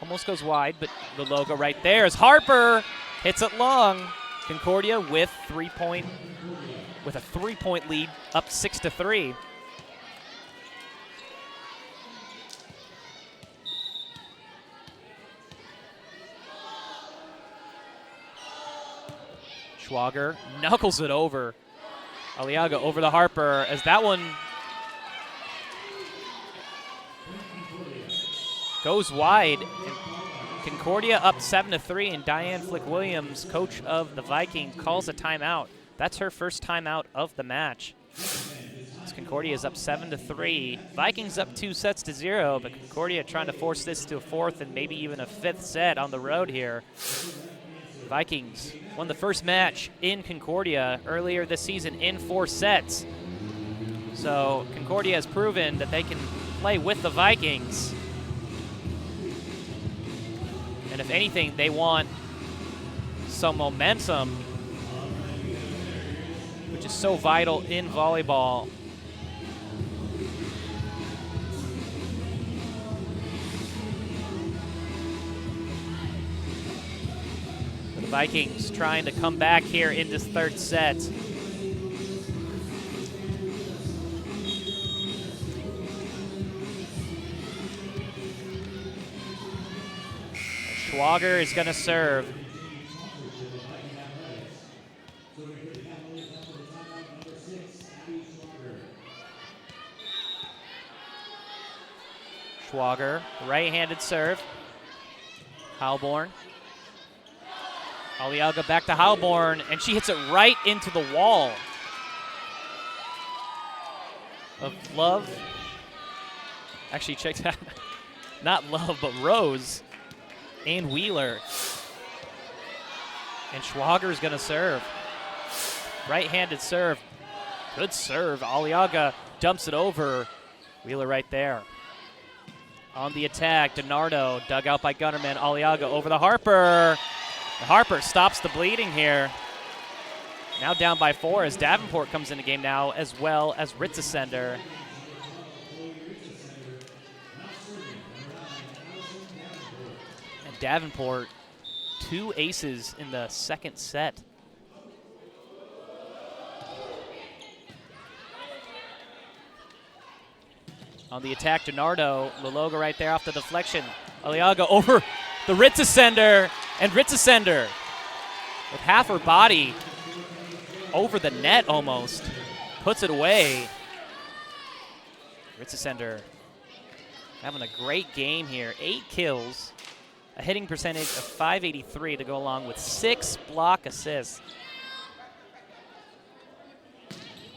Almost goes wide, but the logo right there as Harper hits it long. Concordia with a 3-point lead, up 6-3. Schwager knuckles it over. Aliaga over the Harper as that one goes wide. Concordia up 7-3, and Diane Flick-Williams, coach of the Vikings, calls a timeout. That's her first timeout of the match. As Concordia is up 7-3. Vikings up 2-0, but Concordia trying to force this to a 4th and maybe even a 5th set on the road here. Vikings won the first match in Concordia earlier this season in 4 sets. So Concordia has proven that they can play with the Vikings. And if anything, they want some momentum, which is so vital in volleyball. The Vikings trying to come back here in this 3rd set. Schwager is going to serve. Schwager, right-handed serve. Halborn. Aliaga back to Halborn, and she hits it right into the wall of Love. Actually, check that. Not Love, but Rose and Wheeler. And Schwager is going to serve. Right-handed serve. Good serve. Aliaga dumps it over. Wheeler right there. On the attack, DiNardo dug out by Gunnerman. Aliaga over the Harper. The Harper stops the bleeding here. Now down by 4 as Davenport comes in the game now, as well as Ritzesender. And Davenport, 2 aces in the 2nd set. On the attack, DiNardo. Luloga right there off the deflection. Aliaga over the Ritzesender, and Ritzesender with half her body over the net almost. Puts it away. Ritzesender having a great game here. 8 kills, a hitting percentage of .583 to go along with 6 block assists.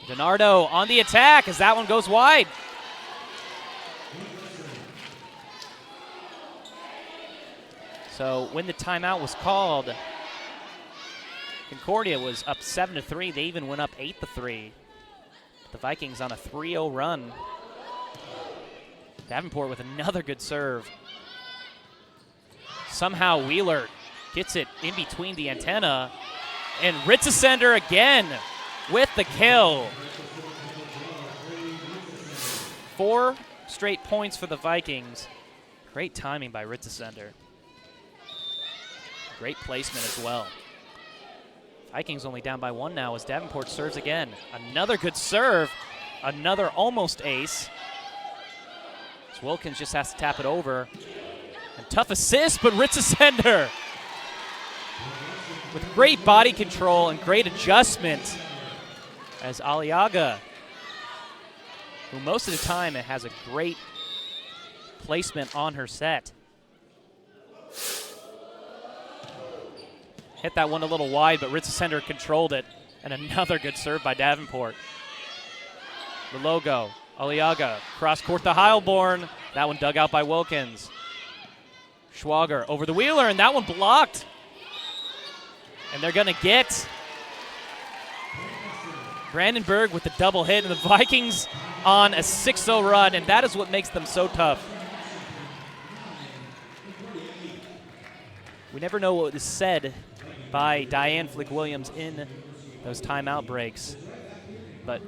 DiNardo on the attack as that one goes wide. So when the timeout was called, Concordia was up 7-3. They even went up 8-3. The Vikings on a 3-0 run. Davenport with another good serve. Somehow Wheeler gets it in between the antenna. And Ritzesender again with the kill. 4 straight points for the Vikings. Great timing by Ritzesender. Great placement as well. Vikings only down by 1 now as Davenport serves again. Another good serve. Another almost ace. As Wilkins just has to tap it over. And tough assist, but Ritzesender with great body control and great adjustment as Aliaga, who most of the time has a great placement on her set. Hit that one a little wide, but Ritzesender controlled it. And another good serve by Davenport. The logo, Aliaga, cross court to Heilborn. That one dug out by Wilkins. Schwager over the Wheeler, and that one blocked. And they're going to get Brandenburg with the double hit, and the Vikings on a 6-0 run, and that is what makes them so tough. We never know what is said by Diane Flick-Williams in those timeout breaks. But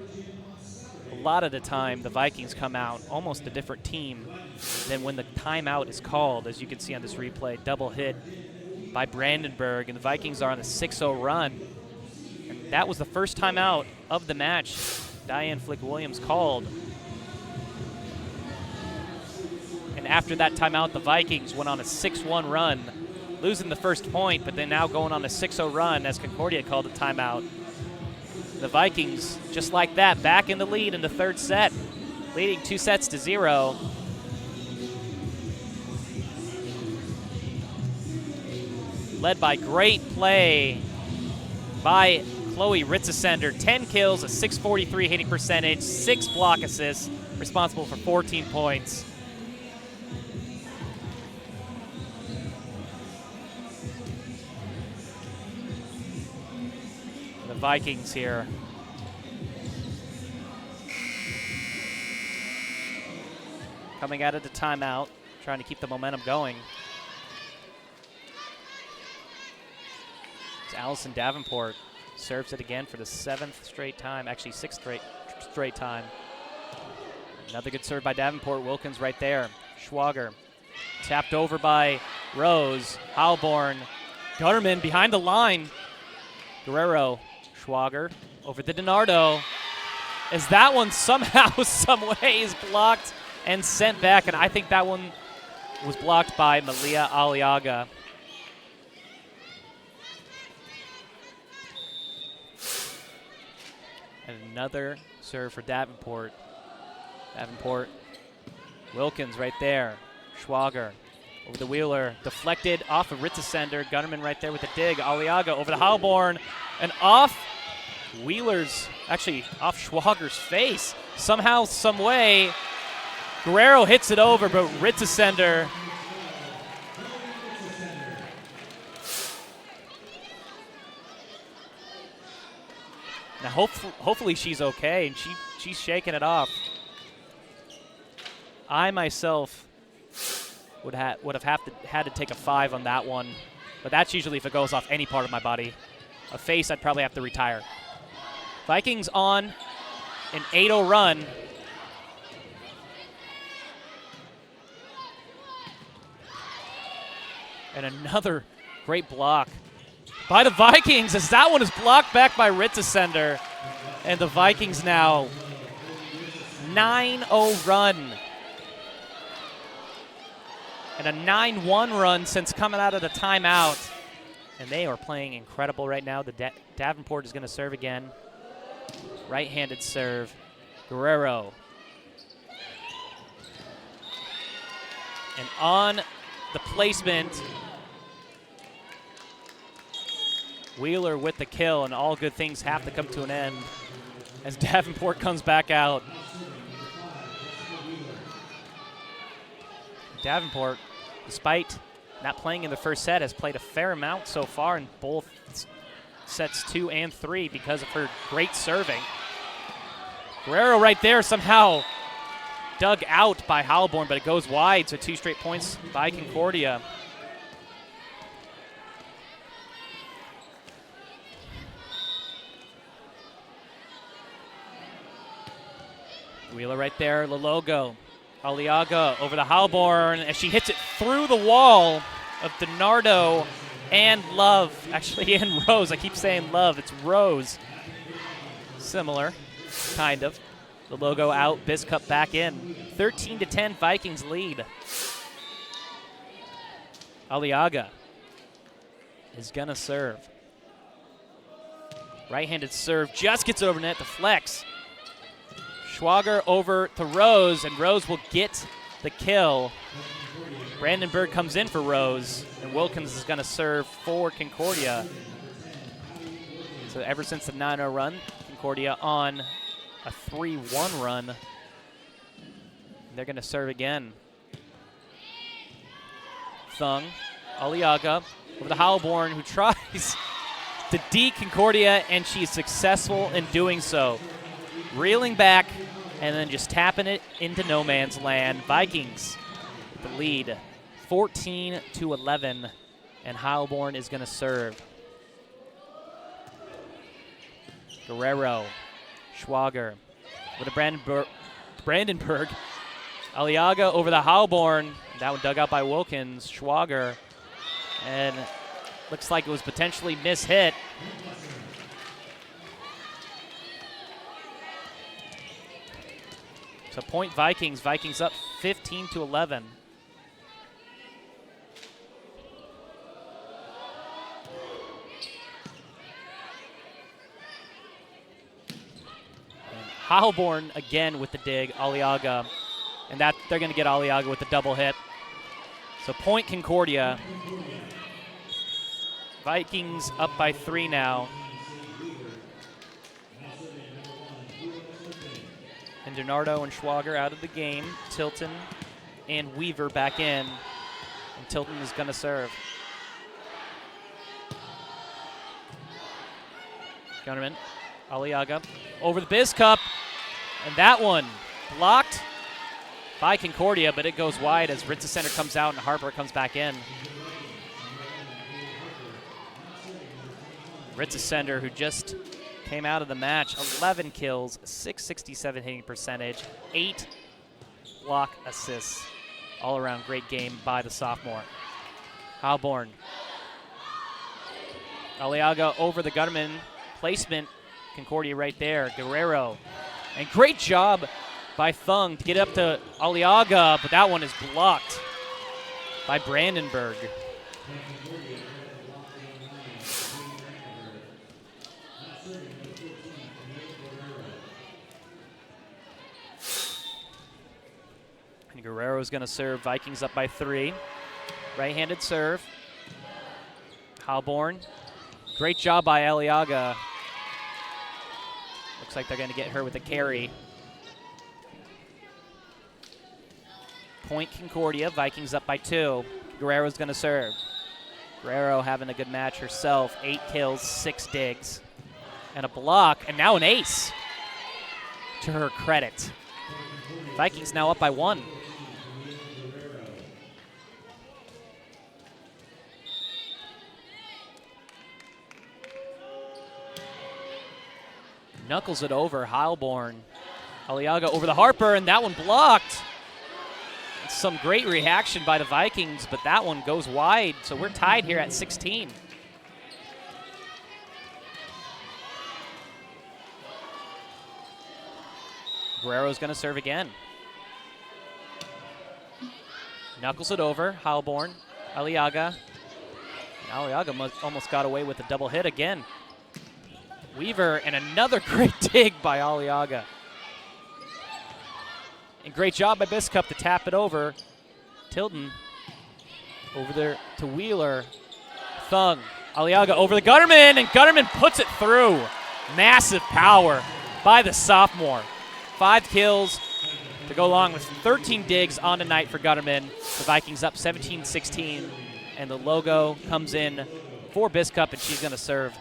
a lot of the time, the Vikings come out almost a different team than when the timeout is called, as you can see on this replay. Double hit by Brandenburg, and the Vikings are on a 6-0 run. And that was the first timeout of the match Diane Flick-Williams called. And after that timeout, the Vikings went on a 6-1 run, losing the first point, but then now going on a 6-0 run as Concordia called a timeout. The Vikings, just like that, back in the lead in the third set, leading 2-0. Led by great play by Chloe Ritzesender. 10 kills, a .643 hitting percentage, 6 block assists, responsible for 14 points. The Vikings here. Coming out of the timeout, trying to keep the momentum going. It's Allison Davenport serves it again for the 7th straight time, actually 6th straight time. Another good serve by Davenport. Wilkins right there. Schwager tapped over by Rose. Heilborn. Gutterman behind the line. Guerrero. Schwager over to DiNardo. As that one somehow, some way is blocked and sent back, and I think that one was blocked by Malia Aliaga. And another serve for Davenport. Davenport. Wilkins right there. Schwager over the Wheeler. Deflected off of Ritzesender. Gunnerman right there with the dig. Aliaga over the Heilborn. And off Wheeler's, actually off Schwager's face. Somehow, some way, Guerrero hits it over, but Ritzesender now hopefully she's okay, and she's shaking it off. I myself would have had to take a 5 on that one, but that's usually if it goes off any part of my body. A face, I'd probably have to retire. Vikings on an 8-0 run. And another great block by the Vikings as that one is blocked back by Ritzesender. And the Vikings now 9-0 run and a 9-1 run since coming out of the timeout. And they are playing incredible right now. The Davenport is going to serve again. Right-handed serve. Guerrero. And on the placement, Wheeler with the kill, and all good things have to come to an end as Davenport comes back out. Davenport, despite not playing in the first set, has played a fair amount so far in both sets 2 and 3 because of her great serving. Guerrero right there somehow dug out by Heilborn, but it goes wide, so 2 straight points by Concordia. Wheeler right there, Lalogo. Aliaga over the Heilborn as she hits it through the wall of DiNardo and Love. Actually, and Rose. I keep saying Love. It's Rose. Similar, kind of. The logo out, Biscup back in. 13-10, Vikings lead. Aliaga is gonna serve. Right-handed serve, just gets over net, deflects. Schwager over to Rose, and Rose will get the kill. Brandenburg comes in for Rose, and Wilkins is gonna serve for Concordia. So ever since the 9-0 run, Concordia on a 3-1 run. They're gonna serve again. Thung, Aliaga over the Heilborn, who tries to D Concordia, and she's successful in doing so. Reeling back and then just tapping it into no man's land. Vikings with the lead, 14-11, and Heilborn is gonna serve. Guerrero, Schwager with a Brandenburg. Aliaga over the Heilborn. That one dug out by Wilkins. Schwager. And looks like it was potentially mishit. So point Vikings. Vikings up 15-11. Heilborn again with the dig, Aliaga. And that they're going to get Aliaga with the double hit. So point Concordia. Vikings up by 3 now. And DiNardo and Schwager out of the game. Tilton and Weaver back in. And Tilton is going to serve. Gunnerman, Aliaga over the Biscup. And that one blocked by Concordia, but it goes wide as Ritza Center comes out and Harper comes back in. Ritza Center, who just came out of the match, 11 kills, 667 hitting percentage, 8 block assists. All around great game by the sophomore. Heilborn. Aliaga over the Gunnerman. Placement, Concordia right there. Guerrero. And great job by Thung to get up to Aliaga, but that one is blocked by Brandenburg. And Guerrero's going to serve. Vikings up by 3. Right-handed serve. Heilborn. Great job by Aliaga. Looks like they're going to get her with a carry. Point Concordia. Vikings up by 2. Guerrero's going to serve. Guerrero having a good match herself. 8 kills, 6 digs, and a block, and now an ace to her credit. Vikings now up by 1. Knuckles it over, Heilborn. Aliaga over the Harper, and that one blocked. Some great reaction by the Vikings, but that one goes wide, so we're tied here at 16. Guerrero's going to serve again. Knuckles it over. Heilborn, Aliaga. Aliaga almost got away with a double hit again. Weaver, and another great dig by Aliaga. And great job by Biscup to tap it over. Tilton over there to Wheeler. Thung. Aliaga over the Gutterman, and Gutterman puts it through. Massive power by the sophomore. 5 kills to go along with 13 digs on the night for Gutterman. The Vikings up 17-16, and the logo comes in for Biscup, and she's going to serve.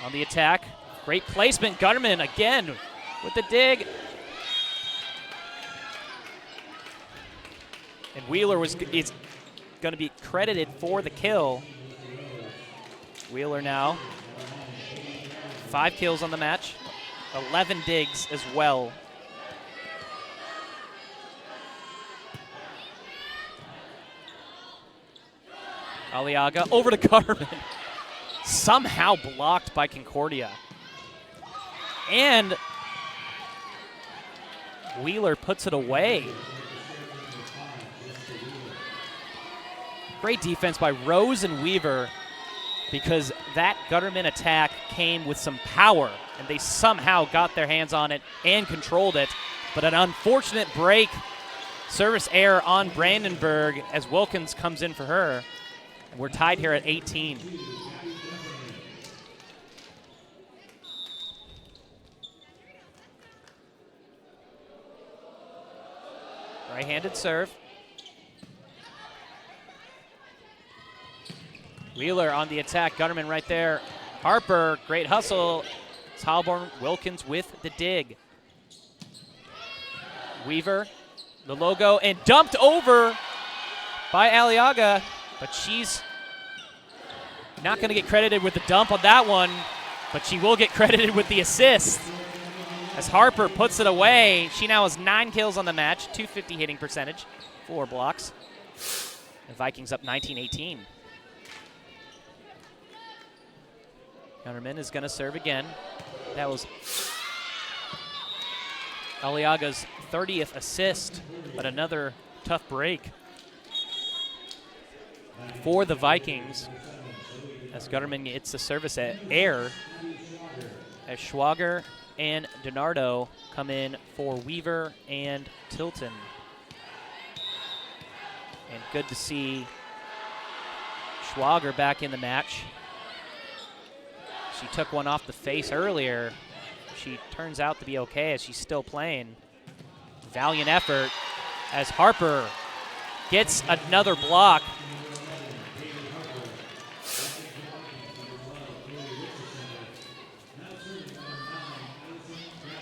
On the attack, great placement. Gutterman again with the dig. And Wheeler is going to be credited for the kill. Wheeler now, 5 kills on the match, 11 digs as well. Aliaga over to Gutterman. Somehow blocked by Concordia. And Wheeler puts it away. Great defense by Rose and Weaver, because that Gutterman attack came with some power, and they somehow got their hands on it and controlled it. But an unfortunate break, service error on Brandenburg as Wilkins comes in for her. And we're tied here at 18. Right-handed serve. Wheeler on the attack. Gutterman right there. Harper, great hustle. It's Heilborn. Wilkins with the dig. Weaver, the logo, and dumped over by Aliaga, but she's not going to get credited with the dump on that one, but she will get credited with the assist. As Harper puts it away, she now has 9 kills on the match, 250 hitting percentage, 4 blocks. The Vikings up 19-18. Gutterman is going to serve again. That was Aliaga's 30th assist, but another tough break for the Vikings as Gutterman gets the service at air as Schwager and DiNardo come in for Weaver and Tilton. And good to see Schwager back in the match. She took one off the face earlier. She turns out to be okay as she's still playing. Valiant effort as Harper gets another block.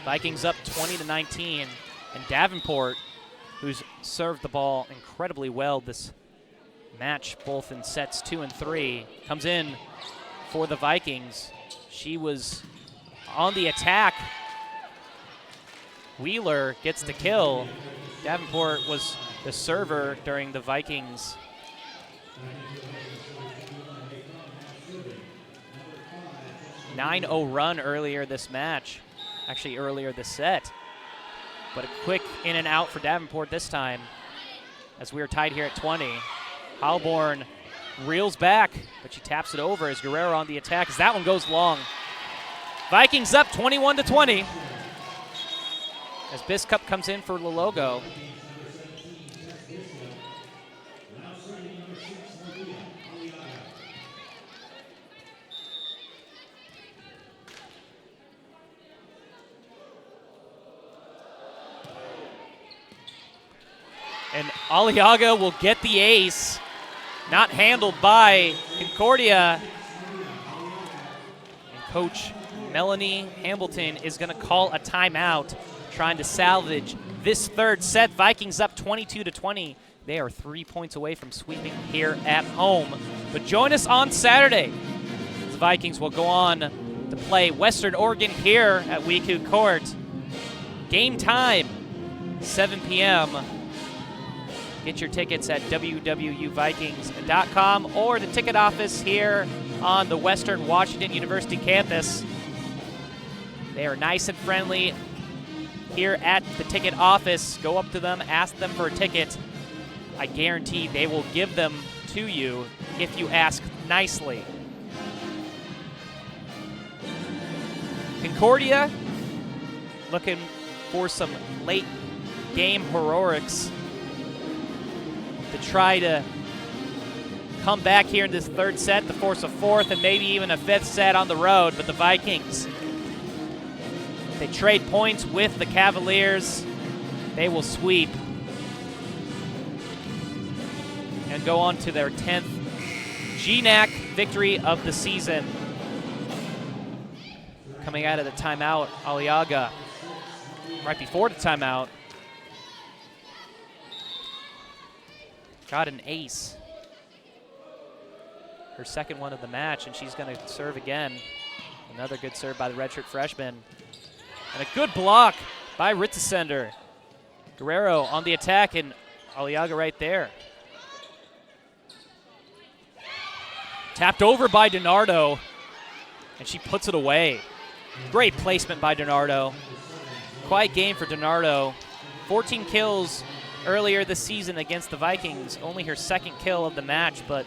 Vikings up 20-19, and Davenport, who's served the ball incredibly well this match, both in sets 2 and 3, comes in for the Vikings. She was on the attack. Wheeler gets the kill. Davenport was the server during the Vikings. A 9-0 run earlier this match. Actually earlier this set. But a quick in and out for Davenport this time as we are tied here at 20. Heilborn reels back, but she taps it over as Guerrero on the attack as that one goes long. Vikings up 21-20 as Biscup comes in for Lalogo. And Aliaga will get the ace, not handled by Concordia. And Coach Melanie Hambleton is going to call a timeout, trying to salvage this third set. Vikings up 22-20. They are 3 points away from sweeping here at home. But join us on Saturday. The Vikings will go on to play Western Oregon here at WECU Court. Game time, 7 p.m. Get your tickets at WWUVikings.com or the ticket office here on the Western Washington University campus. They are nice and friendly here at the ticket office. Go up to them, ask them for a ticket. I guarantee they will give them to you if you ask nicely. Concordia looking for some late game heroics to try to come back here in this third set to force a fourth and maybe even a fifth set on the road. But the Vikings, they trade points with the Cavaliers. They will sweep and go on to their 10th GNAC victory of the season. Coming out of the timeout, Aliaga, right before the timeout, got an ace. Her second one of the match, and she's going to serve again. Another good serve by the redshirt freshman. And a good block by Ritzesender. Guerrero on the attack, and Aliaga right there. Tapped over by DiNardo, and she puts it away. Great placement by DiNardo. Quiet game for DiNardo. 14 kills earlier this season against the Vikings. Only her second kill of the match, but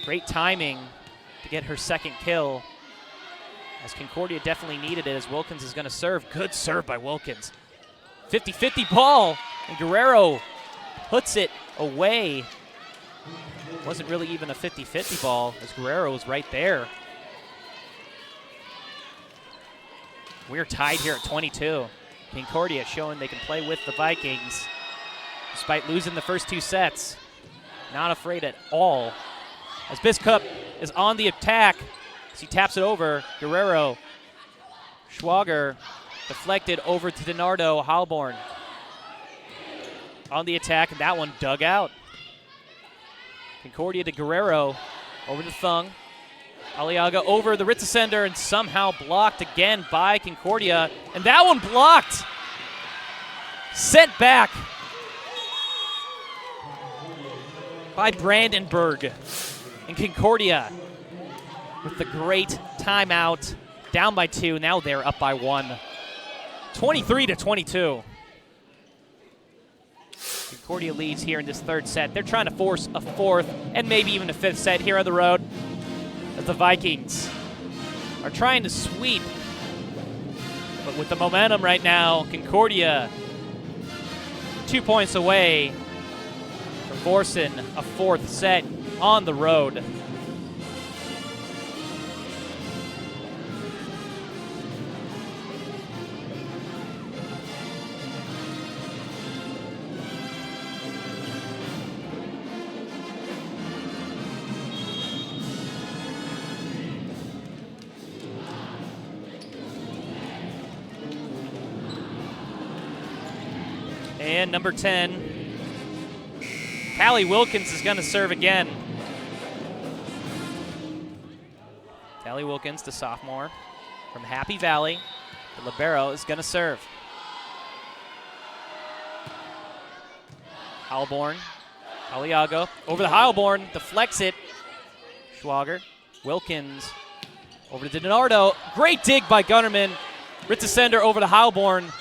great timing to get her second kill, as Concordia definitely needed it, as Wilkins is going to serve. Good serve by Wilkins. 50-50 ball, and Guerrero puts it away. Wasn't really even a 50-50 ball, as Guerrero was right there. We're tied here at 22. Concordia showing they can play with the Vikings despite losing the first two sets. Not afraid at all. As Biskup is on the attack, as he taps it over, Guerrero. Schwager deflected over to DiNardo. Halborn on the attack, and that one dug out. Concordia to Guerrero, over to Thung. Aliaga over the Ritzesender, and somehow blocked again by Concordia. And that one blocked. Sent back by Brandenburg. And Concordia with the great timeout. Down by 2, now they're up by 1. 23-22. Concordia leads here in this third set. They're trying to force a fourth and maybe even a fifth set here on the road, as the Vikings are trying to sweep. But with the momentum right now, Concordia 2 points away from forcing a fourth set on the road. And number 10, Callie Wilkins is going to serve again. Callie Wilkins, the sophomore from Happy Valley. The libero is going to serve. Heilborn, Aliaga over the Heilborn, deflects it. Schwager, Wilkins over to DiNardo. Great dig by Gunnerman. Ritzesender over to Heilborn.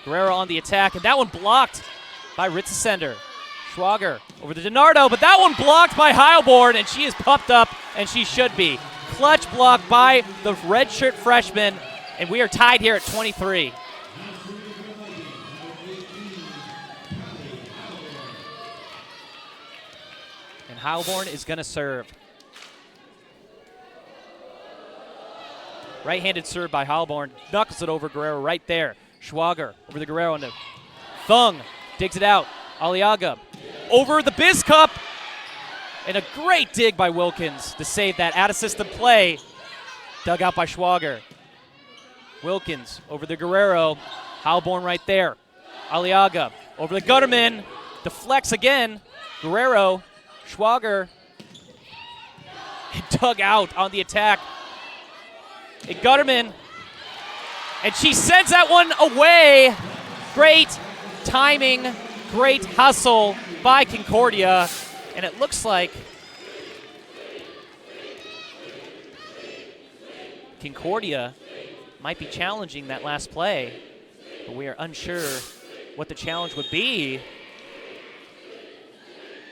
Guerrero on the attack, and that one blocked by Ritzesender. Schwager over to DiNardo, but that one blocked by Heilborn, and she is puffed up, and she should be. Clutch block by the redshirt freshman, and we are tied here at 23. And Heilborn is going to serve. Right-handed serve by Heilborn, knuckles it over Guerrero right there. Schwager over the Guerrero into Thung, digs it out. Aliaga over the Biskup, and a great dig by Wilkins to save that out-of-system play. Dug out by Schwager. Wilkins over the Guerrero. Heilborn right there. Aliaga over the Gutterman. Deflects again. Guerrero, Schwager, and dug out on the attack. And Gutterman, and she sends that one away. Great timing, great hustle by Concordia. And it looks like Concordia might be challenging that last play, but we are unsure what the challenge would be.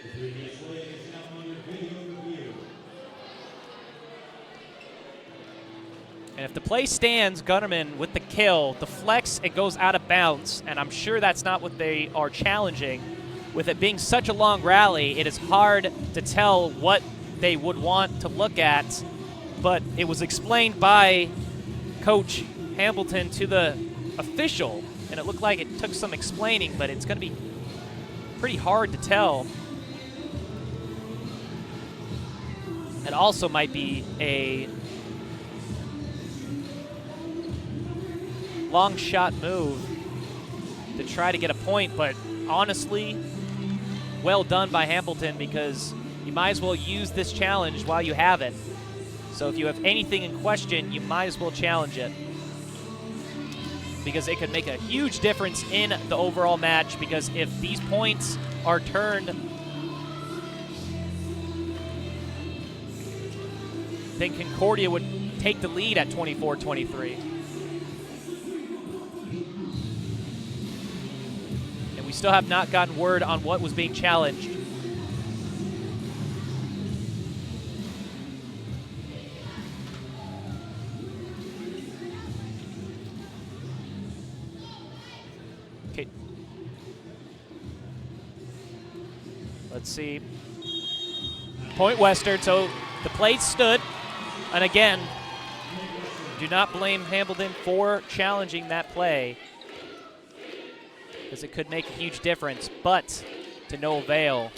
The previous play is now under video review. And if the play stands, Gunnerman with the kill, deflects, it goes out of bounds, and I'm sure that's not what they are challenging. With it being such a long rally, it is hard to tell what they would want to look at, but it was explained by Coach Hamilton to the official, and it looked like it took some explaining, but it's going to be pretty hard to tell. It also might be a long shot move to try to get a point, but honestly, well done by Hamilton, because you might as well use this challenge while you have it. So if you have anything in question, you might as well challenge it, because it could make a huge difference in the overall match, because if these points are turned, then Concordia would take the lead at 24-23. And we still have not gotten word on what was being challenged. Okay. Let's see. Point Western, so the play stood. And again, do not blame Hamilton for challenging that play, because it could make a huge difference, but to no avail,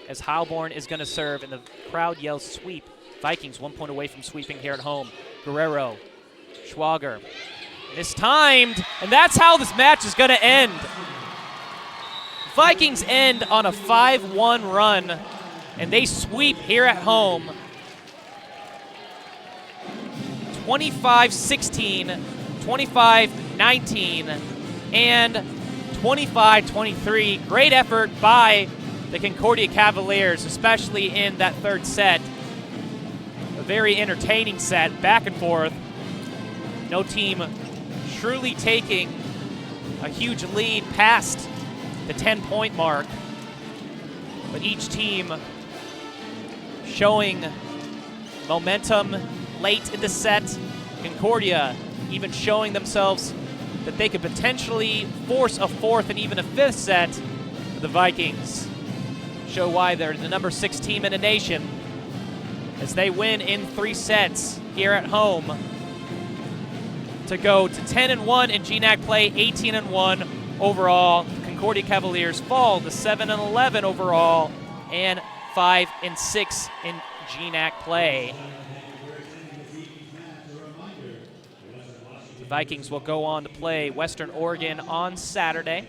as Heilborn is going to serve and the crowd yells sweep. Vikings 1 point away from sweeping here at home. Guerrero, Schwager, mistimed, and that's how this match is going to end. Vikings end on a 5-1 run, and they sweep here at home. 25-16, 25-19, and 25-23. Great effort by the Concordia Cavaliers, especially in that third set. A very entertaining set, back and forth. No team truly taking a huge lead past the 10-point mark, but each team showing momentum late in the set. Concordia even showing themselves that they could potentially force a fourth and even a fifth set. The Vikings show why they're the number 6 team in the nation, as they win in 3 sets here at home to go to 10-1 in GNAC play, 18-1 overall. The Concordia Cavaliers fall to 7-11 overall and 5-6 in GNAC play. The Vikings will go on to play Western Oregon on Saturday.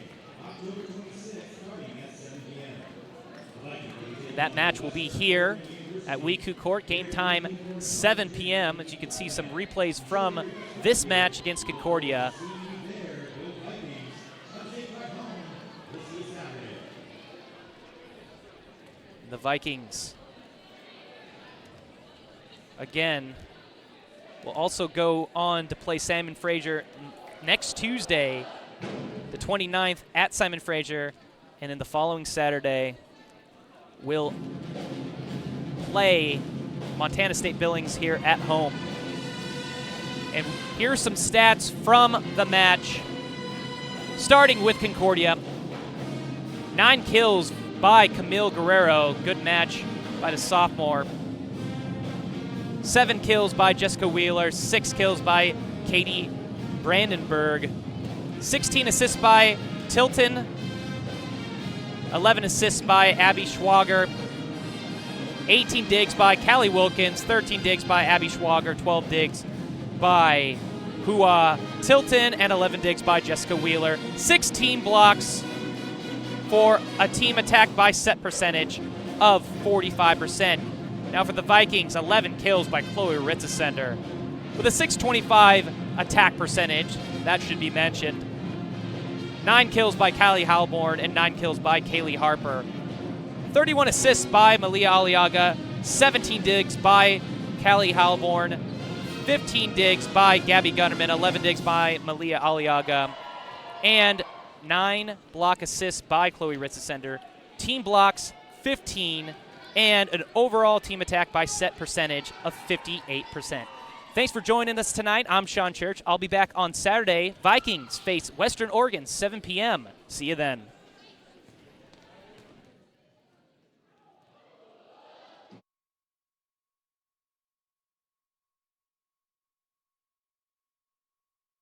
That match will be here at WECU Court. Game time 7 p.m. As you can see some replays from this match against Concordia. The Vikings, again, will also go on to play Simon Fraser next Tuesday, the 29th, at Simon Fraser, and then the following Saturday will play Montana State Billings here at home. And here are some stats from the match, starting with Concordia. 9 kills by Camille Guerrero, good match by the sophomore. 7 kills by Jessica Wheeler, 6 kills by Katie Brandenburg, 16 assists by Tilton, 11 assists by Abby Schwager, 18 digs by Callie Wilkins, 13 digs by Abby Schwager, 12 digs by Hua Tilton, and 11 digs by Jessica Wheeler. 16 blocks for a team attack by set percentage of 45%. Now for the Vikings, 11 kills by Chloe Ritzesender with a 625 attack percentage. That should be mentioned. 9 kills by Callie Heilborn and 9 kills by Kaylee Harper. 31 assists by Malia Aliaga, 17 digs by Callie Heilborn, 15 digs by Gabby Gunnerman, 11 digs by Malia Aliaga, and 9 block assists by Chloe Ritzesender. Team blocks, 15, and an overall team attack by set percentage of 58%. Thanks for joining us tonight. I'm Sean Church. I'll be back on Saturday. Vikings face Western Oregon, 7 p.m. See you then.